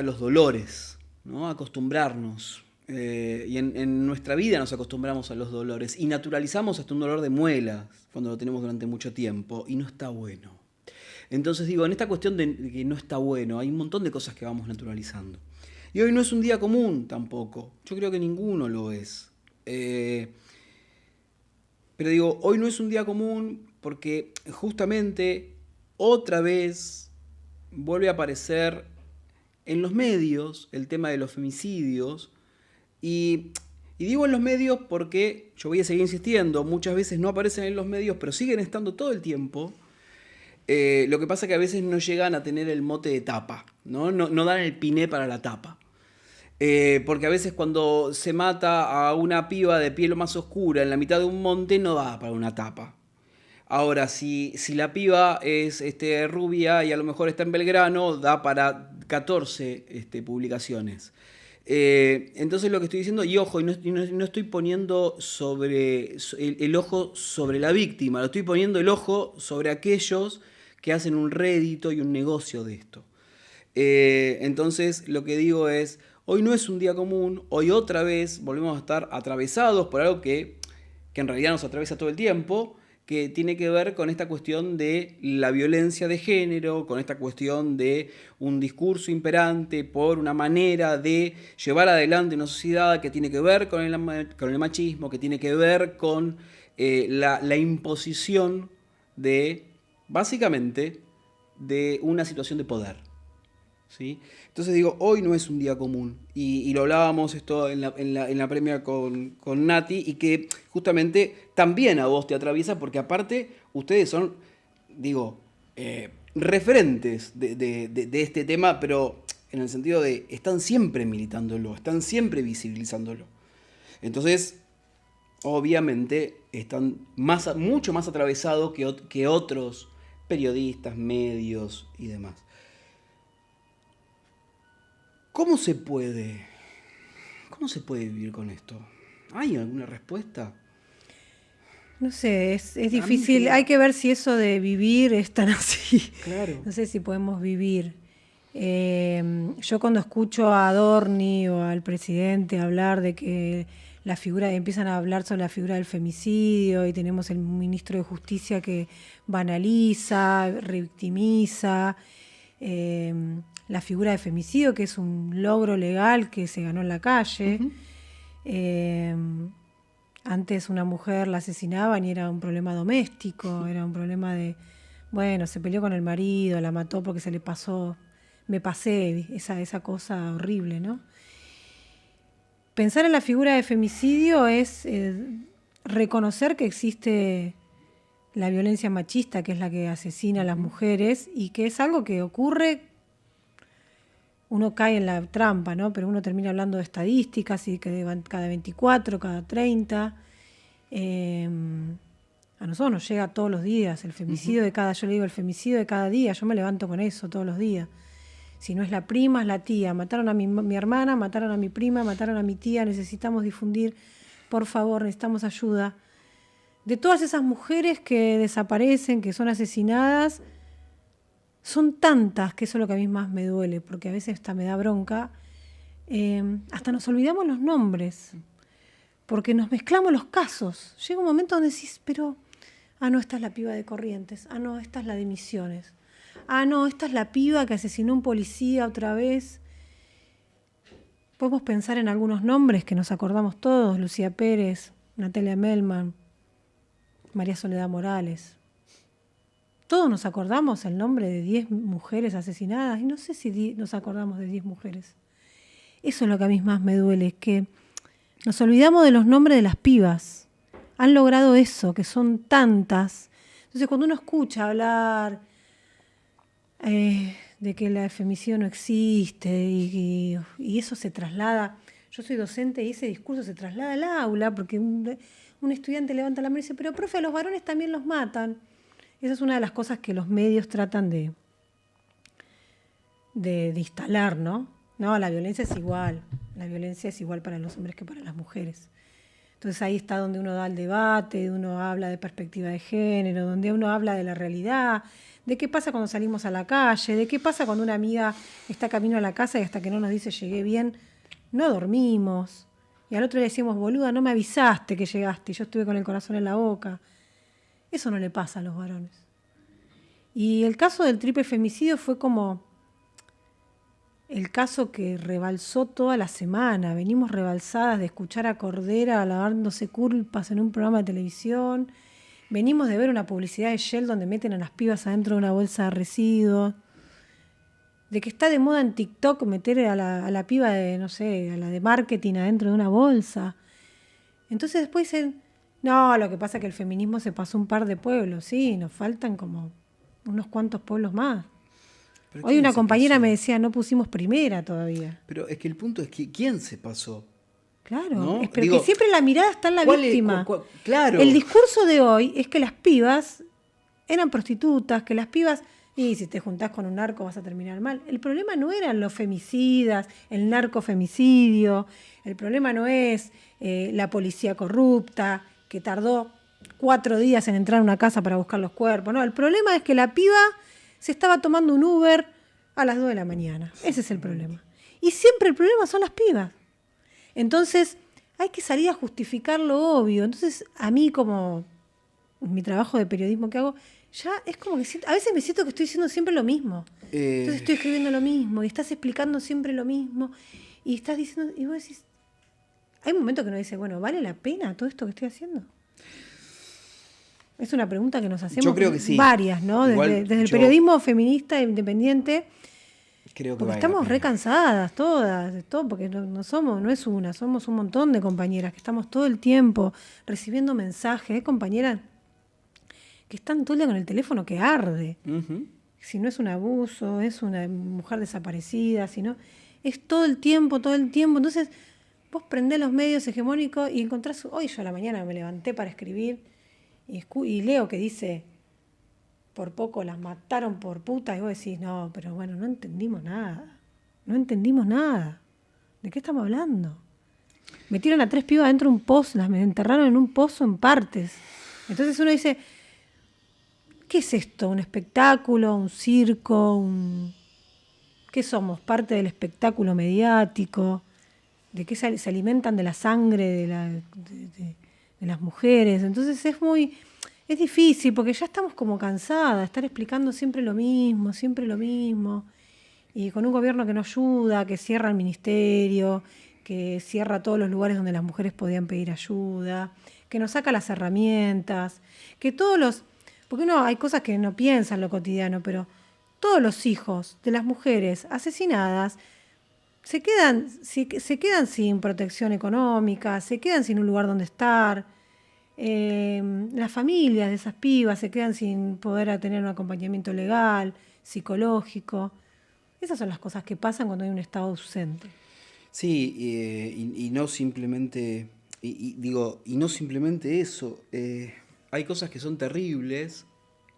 los dolores, ¿no? Acostumbrarnos. Y en nuestra vida nos acostumbramos a los dolores y naturalizamos hasta un dolor de muelas cuando lo tenemos durante mucho tiempo y no está bueno. Entonces digo, en esta cuestión de que no está bueno, hay un montón de cosas que vamos naturalizando. Y hoy no es un día común tampoco. Yo creo que ninguno lo es. Pero digo, hoy no es un día común porque justamente otra vez vuelve a aparecer en los medios el tema de los femicidios. Y digo en los medios porque yo voy a seguir insistiendo, muchas veces no aparecen en los medios, pero siguen estando todo el tiempo. Lo que pasa es que a veces no llegan a tener el mote de tapa, ¿no? No dan el piné para la tapa. Porque a veces cuando se mata a una piba de piel más oscura en la mitad de un monte no da para una tapa. Ahora, si la piba es rubia y a lo mejor está en Belgrano, da para 14 publicaciones. Entonces lo que estoy diciendo, y ojo, no estoy poniendo el ojo sobre la víctima, lo estoy poniendo el ojo sobre aquellos que hacen un rédito y un negocio de esto. Entonces lo que digo es, hoy no es un día común, hoy otra vez volvemos a estar atravesados por algo que en realidad nos atraviesa todo el tiempo, que tiene que ver con esta cuestión de la violencia de género, con esta cuestión de un discurso imperante por una manera de llevar adelante una sociedad que tiene que ver con el machismo, que tiene que ver con la imposición básicamente, de una situación de poder. ¿Sí? Entonces digo, hoy no es un día común y lo hablábamos esto en la premia con Nati, y que justamente también a vos te atraviesa porque aparte ustedes son, digo, referentes de este tema, pero en el sentido de están siempre militándolo, están siempre visibilizándolo. Entonces, obviamente están mucho más atravesados que otros periodistas, medios y demás. ¿Cómo se puede vivir con esto? ¿Hay alguna respuesta? No sé, es difícil. Hay que ver si eso de vivir es tan así. Claro. No sé si podemos vivir. Yo cuando escucho a Adorni o al presidente hablar de que empiezan a hablar sobre la figura del femicidio y tenemos el ministro de Justicia que banaliza, revictimiza, la figura de femicidio, que es un logro legal que se ganó en la calle. Uh-huh. Antes una mujer la asesinaban y era un problema doméstico, era un problema de, se peleó con el marido, la mató porque se le pasó, esa cosa horrible, ¿no? Pensar en la figura de femicidio es reconocer que existe la violencia machista, que es la que asesina a las mujeres, y que es algo que ocurre. Uno cae en la trampa, ¿no? Pero uno termina hablando de estadísticas y que cada 24, cada 30. A nosotros nos llega todos los días el femicidio de cada, yo le digo el femicidio de cada día, yo me levanto con eso todos los días. Si no es la prima, es la tía. Mataron a mi hermana, mataron a mi prima, mataron a mi tía, necesitamos difundir, por favor, necesitamos ayuda. De todas esas mujeres que desaparecen, que son asesinadas, son tantas que eso es lo que a mí más me duele, porque a veces hasta me da bronca. Hasta nos olvidamos los nombres, porque nos mezclamos los casos. Llega un momento donde decís, pero, no, esta es la piba de Corrientes, no, esta es la de Misiones, no, esta es la piba que asesinó a un policía otra vez. Podemos pensar en algunos nombres que nos acordamos todos: Lucía Pérez, Natalia Melman, María Soledad Morales. Todos nos acordamos el nombre de 10 mujeres asesinadas, y no sé si nos acordamos de 10 mujeres. Eso es lo que a mí más me duele, es que nos olvidamos de los nombres de las pibas. Han logrado eso, que son tantas. Entonces cuando uno escucha hablar de que el femicidio no existe y eso se traslada, yo soy docente y ese discurso se traslada al aula porque un estudiante levanta la mano y dice, pero profe, a los varones también los matan. Esa es una de las cosas que los medios tratan de instalar, ¿no? No, la violencia es igual. La violencia es igual para los hombres que para las mujeres. Entonces ahí está donde uno da el debate, uno habla de perspectiva de género, donde uno habla de la realidad, de qué pasa cuando salimos a la calle, de qué pasa cuando una amiga está camino a la casa y hasta que no nos dice llegué bien, no dormimos. Y al otro le decimos, boluda, no me avisaste que llegaste, y yo estuve con el corazón en la boca. Eso no le pasa a los varones. Y el caso del triple femicidio fue como el caso que rebalsó toda la semana. Venimos rebalsadas de escuchar a Cordera lavándose culpas en un programa de televisión. Venimos de ver una publicidad de Shell donde meten a las pibas adentro de una bolsa de residuos. De que está de moda en TikTok meter a la piba de, no sé, a la de marketing adentro de una bolsa. Entonces después dicen, no, lo que pasa es que el feminismo se pasó un par de pueblos. Sí, nos faltan como unos cuantos pueblos más. Hoy una compañera me decía, no pusimos primera todavía. Pero es que el punto es que ¿quién se pasó? Claro, ¿No? es porque siempre la mirada está en la víctima. Claro. El discurso de hoy es que las pibas eran prostitutas, que las pibas, y si te juntás con un narco vas a terminar mal. El problema no eran los femicidas, el narcofemicidio, el problema no es la policía corrupta, que tardó 4 días en entrar a una casa para buscar los cuerpos. No, el problema es que la piba se estaba tomando un Uber a las 2 de la mañana. Ese es el problema. Y siempre el problema son las pibas. Entonces, hay que salir a justificar lo obvio. Entonces, a mí, como mi trabajo de periodismo que hago, ya es como que a veces me siento que estoy diciendo siempre lo mismo. Entonces estoy escribiendo lo mismo y estás explicando siempre lo mismo. Y estás diciendo, y vos decís, hay un momento que uno dice, bueno, ¿vale la pena todo esto que estoy haciendo? Es una pregunta que nos hacemos. Yo creo que sí. Varias, ¿no? Desde el periodismo feminista e independiente. Creo que porque estamos re cansadas todas, de todo, porque no es una, somos un montón de compañeras que estamos todo el tiempo recibiendo mensajes, compañeras que están todo el día con el teléfono que arde. Uh-huh. Si no es un abuso, es una mujer desaparecida, si no, es todo el tiempo. Entonces, vos prendés los medios hegemónicos y encontrás, hoy yo a la mañana me levanté para escribir y leo que dice, por poco las mataron por puta, y vos decís, no, pero bueno, no entendimos nada. ¿De qué estamos hablando? Metieron a 3 pibas dentro de un pozo, las enterraron en un pozo en partes. Entonces uno dice, ¿qué es esto? ¿Un espectáculo? ¿Un circo? ¿Qué somos? ¿Parte del espectáculo mediático? ¿De qué se alimentan de la sangre de las mujeres? Entonces es difícil porque ya estamos como cansadas de estar explicando siempre lo mismo, y con un gobierno que no ayuda, que cierra el ministerio, que cierra todos los lugares donde las mujeres podían pedir ayuda, que nos saca las herramientas, que porque hay cosas que no piensan en lo cotidiano, pero todos los hijos de las mujeres asesinadas se quedan sin protección económica, se quedan sin un lugar donde estar. Las familias de esas pibas se quedan sin poder tener un acompañamiento legal, psicológico. Esas son las cosas que pasan cuando hay un Estado ausente. Sí, y no simplemente y no simplemente eso. Hay cosas que son terribles,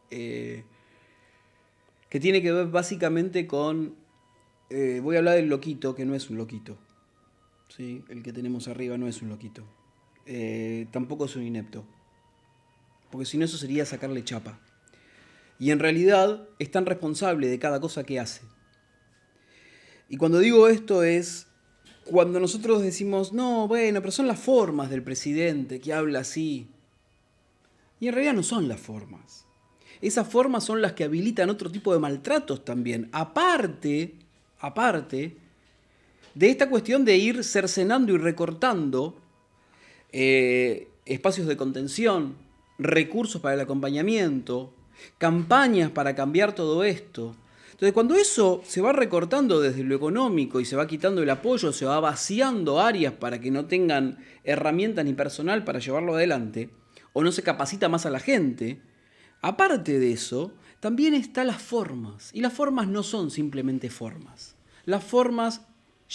que tiene que ver básicamente con, voy a hablar del loquito, que no es un loquito, ¿sí? El que tenemos arriba no es un loquito. Tampoco es un inepto, porque si no eso sería sacarle chapa, y en realidad es tan responsable de cada cosa que hace. Y cuando digo esto es cuando nosotros decimos, no, bueno, pero son las formas del presidente que habla así, y en realidad no son las formas. Esas formas son las que habilitan otro tipo de maltratos también, aparte de esta cuestión de ir cercenando y recortando espacios de contención, recursos para el acompañamiento, campañas para cambiar todo esto. Entonces, cuando eso se va recortando desde lo económico y se va quitando el apoyo, se va vaciando áreas para que no tengan herramientas ni personal para llevarlo adelante, o no se capacita más a la gente, aparte de eso, también están las formas. Y las formas no son simplemente formas. Las formas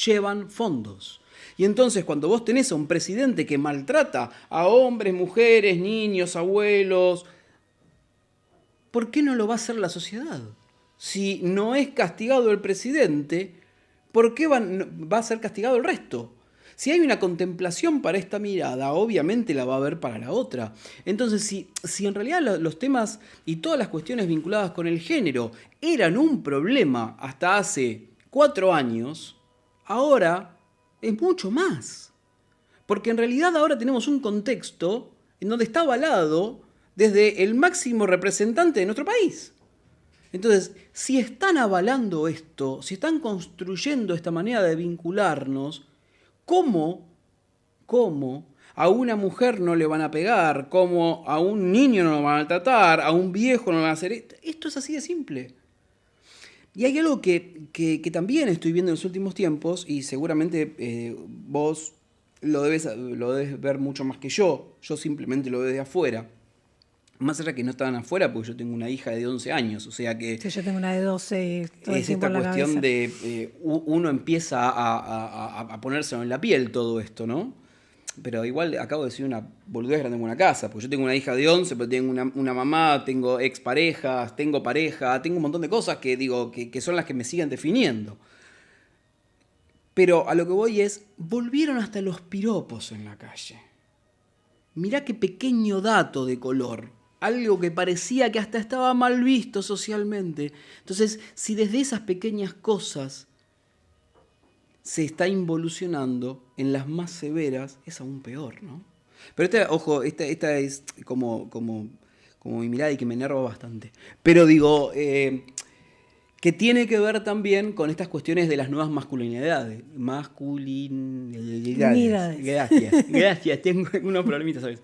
llevan fondos. Y entonces cuando vos tenés a un presidente que maltrata a hombres, mujeres, niños, abuelos, ¿por qué no lo va a hacer la sociedad? Si no es castigado el presidente, ¿por qué va a ser castigado el resto? Si hay una contemplación para esta mirada, obviamente la va a haber para la otra. Entonces, si en realidad los temas y todas las cuestiones vinculadas con el género eran un problema hasta hace 4 años, ahora es mucho más. Porque en realidad ahora tenemos un contexto en donde está avalado desde el máximo representante de nuestro país. Entonces, si están avalando esto, si están construyendo esta manera de vincularnos, ¿cómo a una mujer no le van a pegar? ¿Cómo a un niño no lo van a maltratar? ¿A un viejo no lo van a hacer? Esto es así de simple. Y hay algo que también estoy viendo en los últimos tiempos, y seguramente vos lo debes ver mucho más que yo. Yo simplemente lo veo de afuera. Más allá que no estaban afuera, porque yo tengo una hija de 11 años, o sea que... Sí, yo tengo una de 12 y todo el es tiempo esta en la cuestión cabeza. de... uno empieza a ponérselo en la piel todo esto, ¿no? Pero igual acabo de decir una boludez grande en una casa, porque yo tengo una hija de 11, pero tengo una mamá, tengo exparejas, tengo pareja, tengo un montón de cosas que digo que son las que me siguen definiendo. Pero a lo que voy es, volvieron hasta los piropos en la calle. Mirá qué pequeño dato de color. Algo que parecía que hasta estaba mal visto socialmente. Entonces, si desde esas pequeñas cosas se está involucionando en las más severas, es aún peor, ¿no? Pero ojo, esta es como mi mirada y que me enerva bastante. Pero digo, que tiene que ver también con estas cuestiones de las nuevas masculinidades. Gracias, tengo unos problemitas, ¿sabes?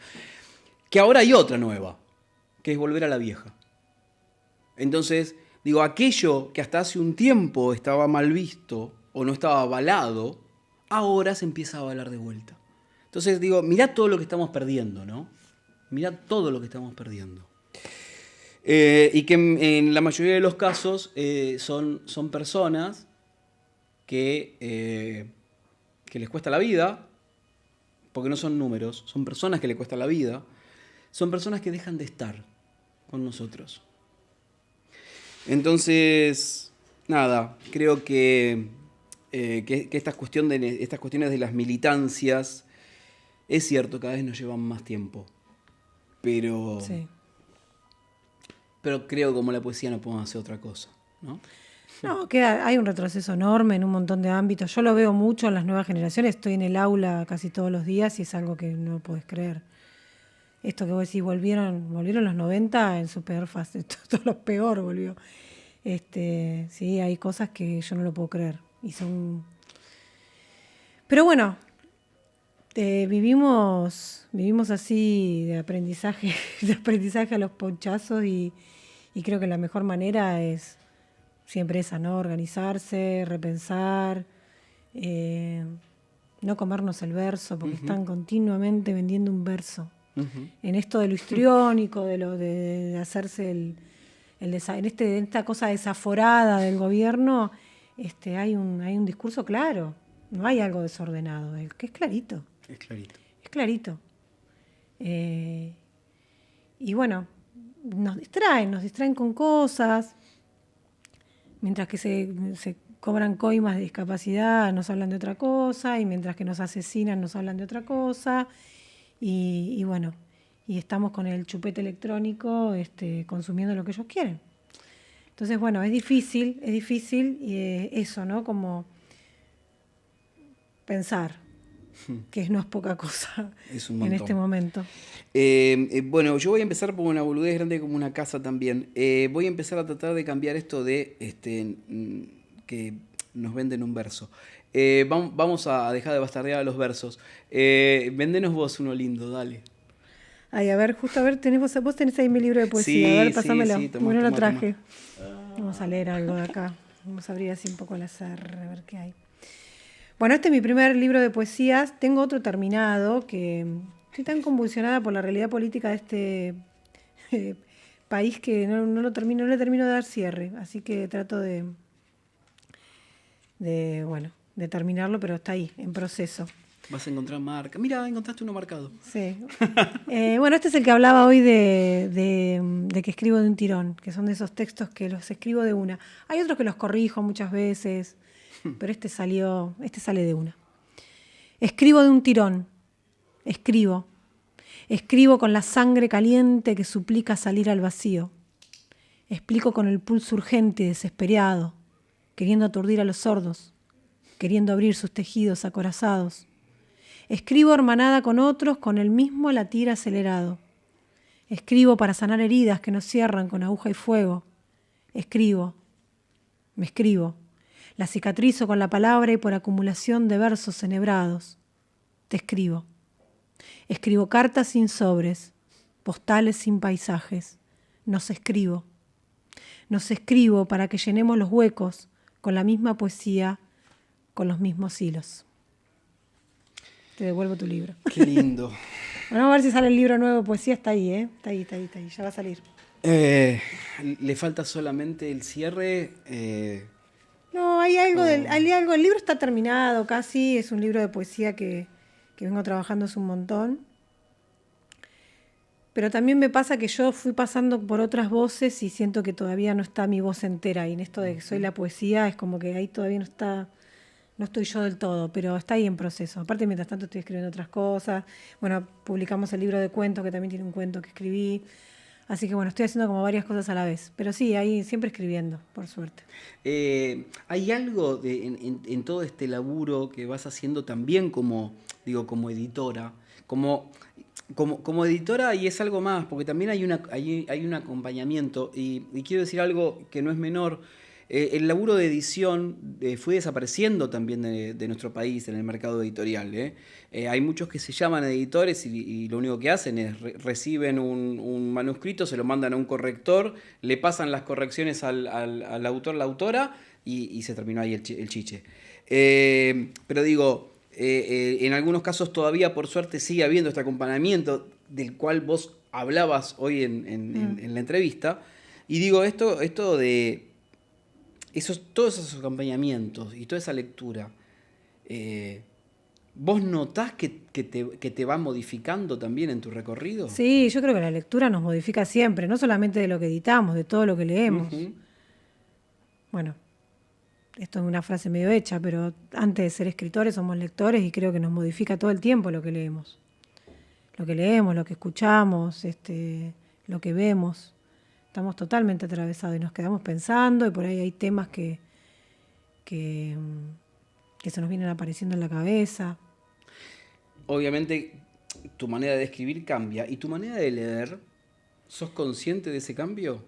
Que ahora hay otra nueva, que es volver a la vieja. Entonces, digo, aquello que hasta hace un tiempo estaba mal visto o no estaba avalado, ahora se empieza a avalar de vuelta. Entonces, digo, mirá todo lo que estamos perdiendo, ¿no? Mirá todo lo que estamos perdiendo. Y que en la mayoría de los casos son personas que les cuesta la vida, porque no son números, son personas que les cuesta la vida, son personas que dejan de estar con nosotros. Entonces, nada, creo que estas cuestiones de las militancias, es cierto, cada vez nos llevan más tiempo, pero... Sí. Pero creo que como la poesía no podemos hacer otra cosa, ¿no? No, hay un retroceso enorme en un montón de ámbitos. Yo lo veo mucho en las nuevas generaciones. Estoy en el aula casi todos los días y es algo que no podés creer. Esto que vos decís, volvieron los 90 en su peor fase. Todo lo peor volvió. Sí, hay cosas que yo no lo puedo creer. Pero bueno, vivimos así de aprendizaje a los ponchazos y creo que la mejor manera es siempre esa, ¿no? Organizarse, repensar, no comernos el verso, porque están continuamente vendiendo un verso. En esto de lo histriónico, de hacerse en esta cosa desaforada del gobierno, hay un discurso claro, no hay algo desordenado, que es clarito. Es clarito. Es clarito. Y bueno, nos distraen con cosas. Mientras que se cobran coimas de discapacidad, nos hablan de otra cosa, y mientras que nos asesinan, nos hablan de otra cosa. Y bueno, y estamos con el chupete electrónico consumiendo lo que ellos quieren. Entonces, bueno, es difícil eso, ¿no? Como pensar que no es poca cosa es un montón. en este momento. Bueno, yo voy a empezar por una boludez grande como una casa también. Voy a empezar a tratar de cambiar esto de que nos venden un verso. Vamos a dejar de bastardear a los versos. Vendenos vos uno lindo, dale. Ay, a ver, vos tenés ahí mi libro de poesía. Sí, a ver, pásamelo. Sí, toma, bueno, toma, lo traje. toma. Vamos a leer algo de acá. Vamos a abrir así un poco al azar, a ver qué hay. Bueno, este es mi primer libro de poesías. Tengo otro terminado que estoy tan convulsionada por la realidad política de este país que no le termino de dar cierre. Así que trato de terminarlo, pero está ahí, en proceso. Vas a encontrar marca. Mira, encontraste uno marcado. Sí. Bueno, este es el que hablaba hoy de que escribo de un tirón, que son de esos textos que los escribo de una. Hay otros que los corrijo muchas veces, pero este sale de una. Escribo de un tirón. Escribo. Escribo con la sangre caliente que suplica salir al vacío. Explico con el pulso urgente y desesperado, queriendo aturdir a los sordos, queriendo abrir sus tejidos acorazados. Escribo hermanada con otros con el mismo latir acelerado. Escribo para sanar heridas que nos cierran con aguja y fuego. Escribo, me escribo. La cicatrizo con la palabra y por acumulación de versos enhebrados. Te escribo. Escribo cartas sin sobres, postales sin paisajes. Nos escribo. Nos escribo para que llenemos los huecos con la misma poesía, con los mismos hilos. Te devuelvo tu libro. Qué lindo. Bueno, vamos a ver si sale el libro nuevo de poesía. Está ahí, ¿eh? Está ahí. Ya va a salir. Le falta solamente el cierre. No, hay algo. El libro está terminado casi. Es un libro de poesía que vengo trabajando hace un montón. Pero también me pasa que yo fui pasando por otras voces y siento que todavía no está mi voz entera. Y en esto de que soy la poesía es como que ahí todavía no estoy yo del todo, pero está ahí en proceso. Aparte, mientras tanto estoy escribiendo otras cosas. Bueno, publicamos el libro de cuentos, que también tiene un cuento que escribí. Así que bueno, estoy haciendo como varias cosas a la vez. Pero sí, ahí siempre escribiendo, por suerte. ¿Hay algo en todo este laburo que vas haciendo también como editora? Como editora, y es algo más, porque también hay un acompañamiento, y quiero decir algo que no es menor. El laburo de edición fue desapareciendo también de nuestro país en el mercado editorial. Hay muchos que se llaman editores y lo único que hacen es reciben un manuscrito, se lo mandan a un corrector, le pasan las correcciones al autor, la autora, y se terminó ahí el chiche. Pero digo, en algunos casos todavía por suerte sigue habiendo este acompañamiento del cual vos hablabas hoy en la entrevista. Y digo, esto de... todos esos acompañamientos y toda esa lectura, ¿vos notás que te va modificando también en tu recorrido? Sí, yo creo que la lectura nos modifica siempre, no solamente de lo que editamos, de todo lo que leemos. Uh-huh. Bueno, esto es una frase medio hecha, pero antes de ser escritores somos lectores y creo que nos modifica todo el tiempo lo que leemos. Lo que leemos, lo que escuchamos, lo que vemos. Estamos totalmente atravesados y nos quedamos pensando y por ahí hay temas que se nos vienen apareciendo en la cabeza. Obviamente tu manera de escribir cambia. ¿Y tu manera de leer? ¿Sos consciente de ese cambio?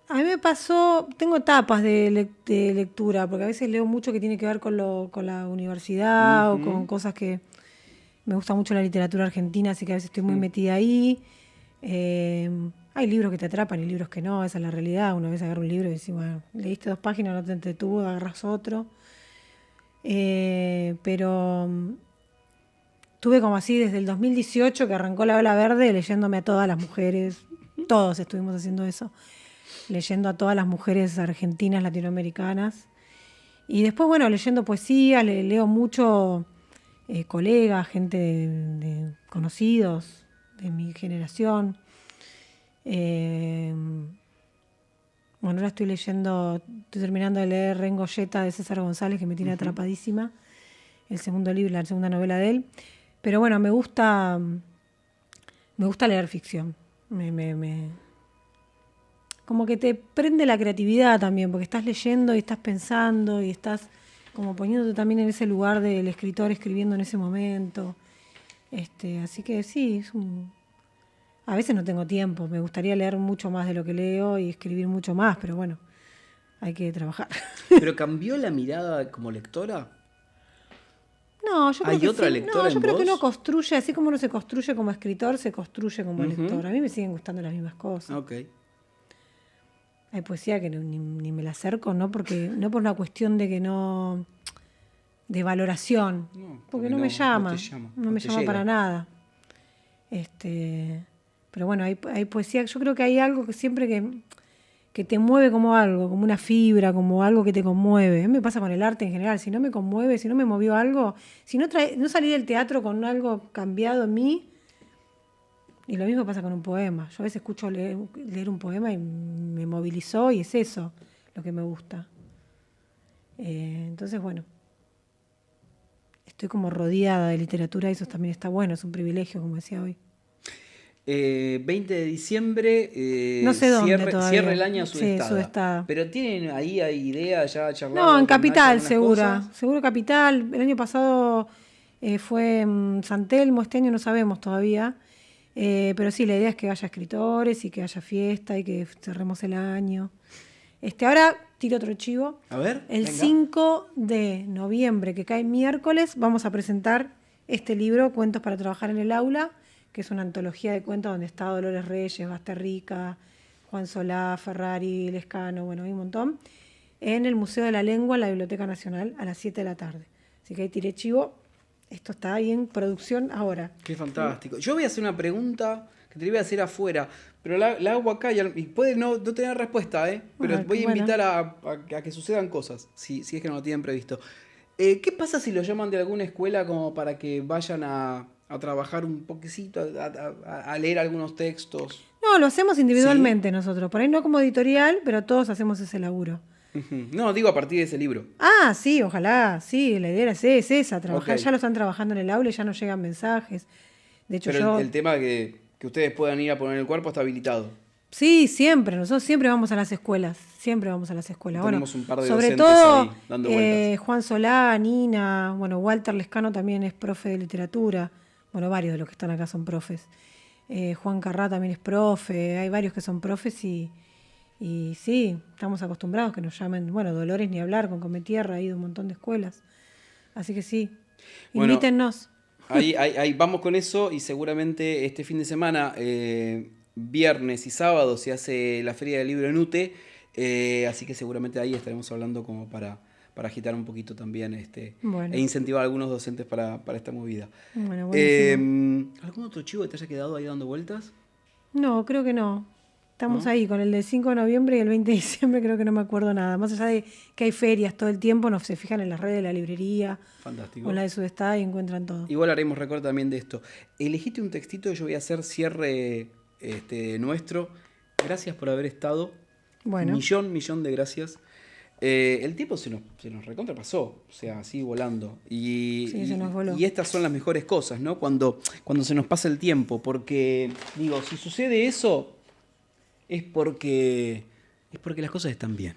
A mí me pasó, tengo etapas de lectura, porque a veces leo mucho que tiene que ver con la universidad o con cosas que... Me gusta mucho la literatura argentina, así que a veces estoy muy metida ahí. Hay libros que te atrapan y libros que no, esa es la realidad. Una vez agarro un libro y decís, bueno, leíste 2 páginas, no te entretuvo, agarras otro. Pero tuve como así desde el 2018 que arrancó La Ola Verde leyéndome a todas las mujeres, todos estuvimos haciendo eso, leyendo a todas las mujeres argentinas, latinoamericanas. Y después, bueno, leyendo poesía, leo mucho colegas, gente de conocidos de mi generación. Bueno, ahora estoy terminando de leer Rengoyeta de César González, que me tiene atrapadísima, el segundo libro, la segunda novela de él. Pero bueno, me gusta leer ficción. Como que te prende la creatividad también, porque estás leyendo y estás pensando y estás como poniéndote también en ese lugar del escritor escribiendo en ese momento. Así que sí, a veces no tengo tiempo, me gustaría leer mucho más de lo que leo y escribir mucho más, pero bueno, hay que trabajar. ¿Pero cambió la mirada como lectora? No, yo creo ¿Hay que otra sí. lectora No, yo en creo vos? que uno construye, así como uno se construye como escritor, se construye como lector. A mí me siguen gustando las mismas cosas. Okay. Hay poesía que ni me la acerco, no por una cuestión de que no... de valoración, porque no me llama, no me llama para nada. Pero bueno, hay poesía, yo creo que hay algo que siempre que te mueve como algo, como una fibra, como algo que te conmueve. A mí me pasa con el arte en general. Si no me conmueve, si no me movió algo, si no salí del teatro con algo cambiado en mí, y lo mismo pasa con un poema. Yo a veces escucho leer un poema y me movilizó y es eso lo que me gusta. Entonces, bueno, estoy como rodeada de literatura y eso también está bueno, es un privilegio, como decía hoy. 20 de diciembre, no sé dónde todavía. Cierra el año Sudestada. Sí, Sudestada. Pero tienen ahí hay idea ya charlado. No, en Capital seguro Capital. El año pasado fue en San Telmo, este año no sabemos todavía. Pero sí, la idea es que haya escritores y que haya fiesta y que cerremos el año. Ahora tiro otro chivo. A ver, el venga. 5 de noviembre, que cae miércoles, vamos a presentar este libro, Cuentos para trabajar en el aula, que es una antología de cuentos donde está Dolores Reyes, Basterrica, Juan Solá, Ferrari, Lescano, bueno, hay un montón, en el Museo de la Lengua, en la Biblioteca Nacional, a las 7 de la tarde. Así que ahí tiré chivo. Esto está ahí en producción ahora. Qué fantástico. Yo voy a hacer una pregunta que te la voy a hacer afuera, pero la hago acá y puede no tener respuesta, pero voy a invitar a que sucedan cosas, si es que no lo tienen previsto. ¿Qué pasa si lo llaman de alguna escuela como para que vayan a trabajar un poquito, a leer algunos textos? No, lo hacemos individualmente nosotros. Por ahí no como editorial, pero todos hacemos ese laburo. No, digo a partir de ese libro. Ah, sí, ojalá, sí, la idea es esa, trabajar. Okay. Ya lo están trabajando en el aula y ya nos llegan mensajes. De hecho, pero el tema que ustedes puedan ir a poner el cuerpo está habilitado. Sí, siempre, nosotros siempre vamos a las escuelas, Tenemos un par de sobre docentes todo, ahí dando vueltas. Juan Solá, Nina, bueno, Walter Lescano también es profe de literatura, bueno, varios de los que están acá son profes. Juan Carrá también es profe, hay varios que son profes y sí, estamos acostumbrados que nos llamen, bueno, Dolores ni hablar, con Cometierra, ha ido a un montón de escuelas. Así que sí, bueno, invítennos. Ahí vamos con eso y seguramente este fin de semana, viernes y sábado, se hace la Feria del Libro en UTE, así que seguramente ahí estaremos hablando como para agitar un poquito también bueno. E incentivar a algunos docentes para esta movida. Bueno, buenísimo. ¿Algún otro chivo que te haya quedado ahí dando vueltas? No, creo que no. Estamos ¿No? ahí con el del 5 de noviembre y el 20 de diciembre, creo que no me acuerdo nada. Más allá de que hay ferias todo el tiempo, se fijan en las redes de la librería. Fantástico. O en la de Sudestada y encuentran todo. Igual haremos récord también de esto. Elegiste un textito, yo voy a hacer cierre nuestro. Gracias por haber estado. Bueno. Millón de gracias. El tiempo se nos recontrapasó, o sea, así volando. Sí, se nos voló. Y estas son las mejores cosas, ¿no? Cuando se nos pasa el tiempo, porque, digo, si sucede eso, es porque las cosas están bien.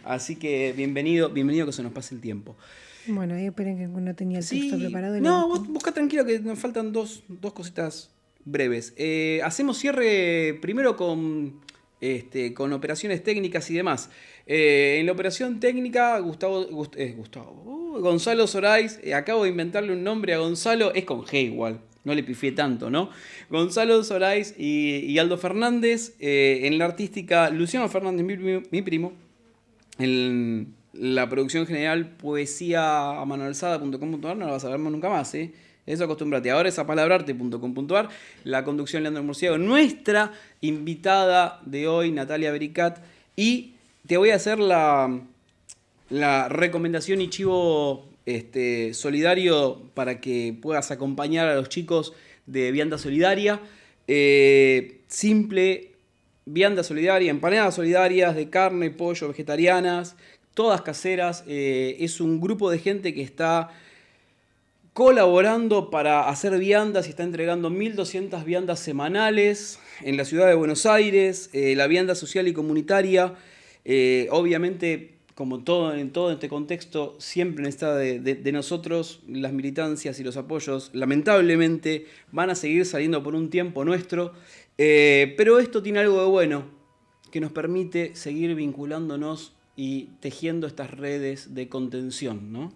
Así que bienvenido que se nos pase el tiempo. Bueno, ahí esperen que no tenía el texto preparado. No, vos buscá tranquilo que nos faltan dos cositas breves. Hacemos cierre primero con operaciones técnicas y demás. En la operación técnica, Gonzalo Sorais, acabo de inventarle un nombre a Gonzalo, es con G igual, no le pifié tanto, ¿no? Gonzalo Sorais y Aldo Fernández, en la artística Luciano Fernández, mi primo, en la producción general poesíamanualzada.com.ar, no la vas a ver nunca más, Eso acostúmbrate. Ahora es apalabrarte.com.ar. La conducción Leandro Murciago, nuestra invitada de hoy, Natalia Bericat. Y te voy a hacer la recomendación y chivo solidario para que puedas acompañar a los chicos de Vianda Solidaria. Simple vianda solidaria, empanadas solidarias de carne, pollo, vegetarianas, todas caseras. Es un grupo de gente que está colaborando para hacer viandas y está entregando 1.200 viandas semanales en la ciudad de Buenos Aires. La vianda social y comunitaria, obviamente, como en todo este contexto, siempre necesita de nosotros. Las militancias y los apoyos, lamentablemente, van a seguir saliendo por un tiempo nuestro. Pero esto tiene algo de bueno, que nos permite seguir vinculándonos y tejiendo estas redes de contención, ¿no?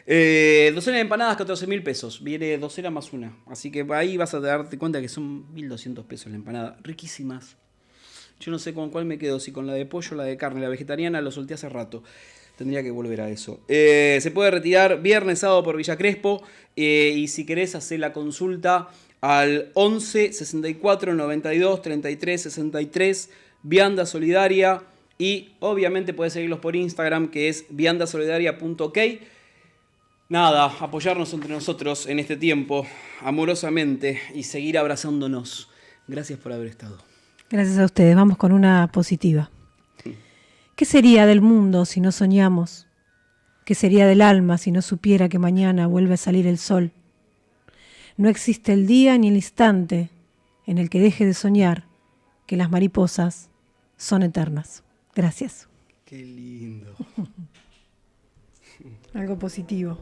Docena de empanadas, 14.000 pesos. Viene docena más una. Así que ahí vas a darte cuenta que son 1.200 pesos la empanada. Riquísimas. Yo no sé con cuál me quedo, si con la de pollo o la de carne. La vegetariana lo solté hace rato. Tendría que volver a eso. Se puede retirar viernes, sábado por Villa Crespo. Y si querés hacer la consulta al 11 64 92 33 63 Vianda Solidaria, y obviamente podés seguirlos por Instagram, que es viandasolidaria.ok. Nada, apoyarnos entre nosotros en este tiempo, amorosamente, y seguir abrazándonos. Gracias por haber estado. Gracias a ustedes. Vamos con una positiva. ¿Qué sería del mundo si no soñamos? ¿Qué sería del alma si no supiera que mañana vuelve a salir el sol? No existe el día ni el instante en el que deje de soñar que las mariposas son eternas. Gracias. Qué lindo. Algo positivo.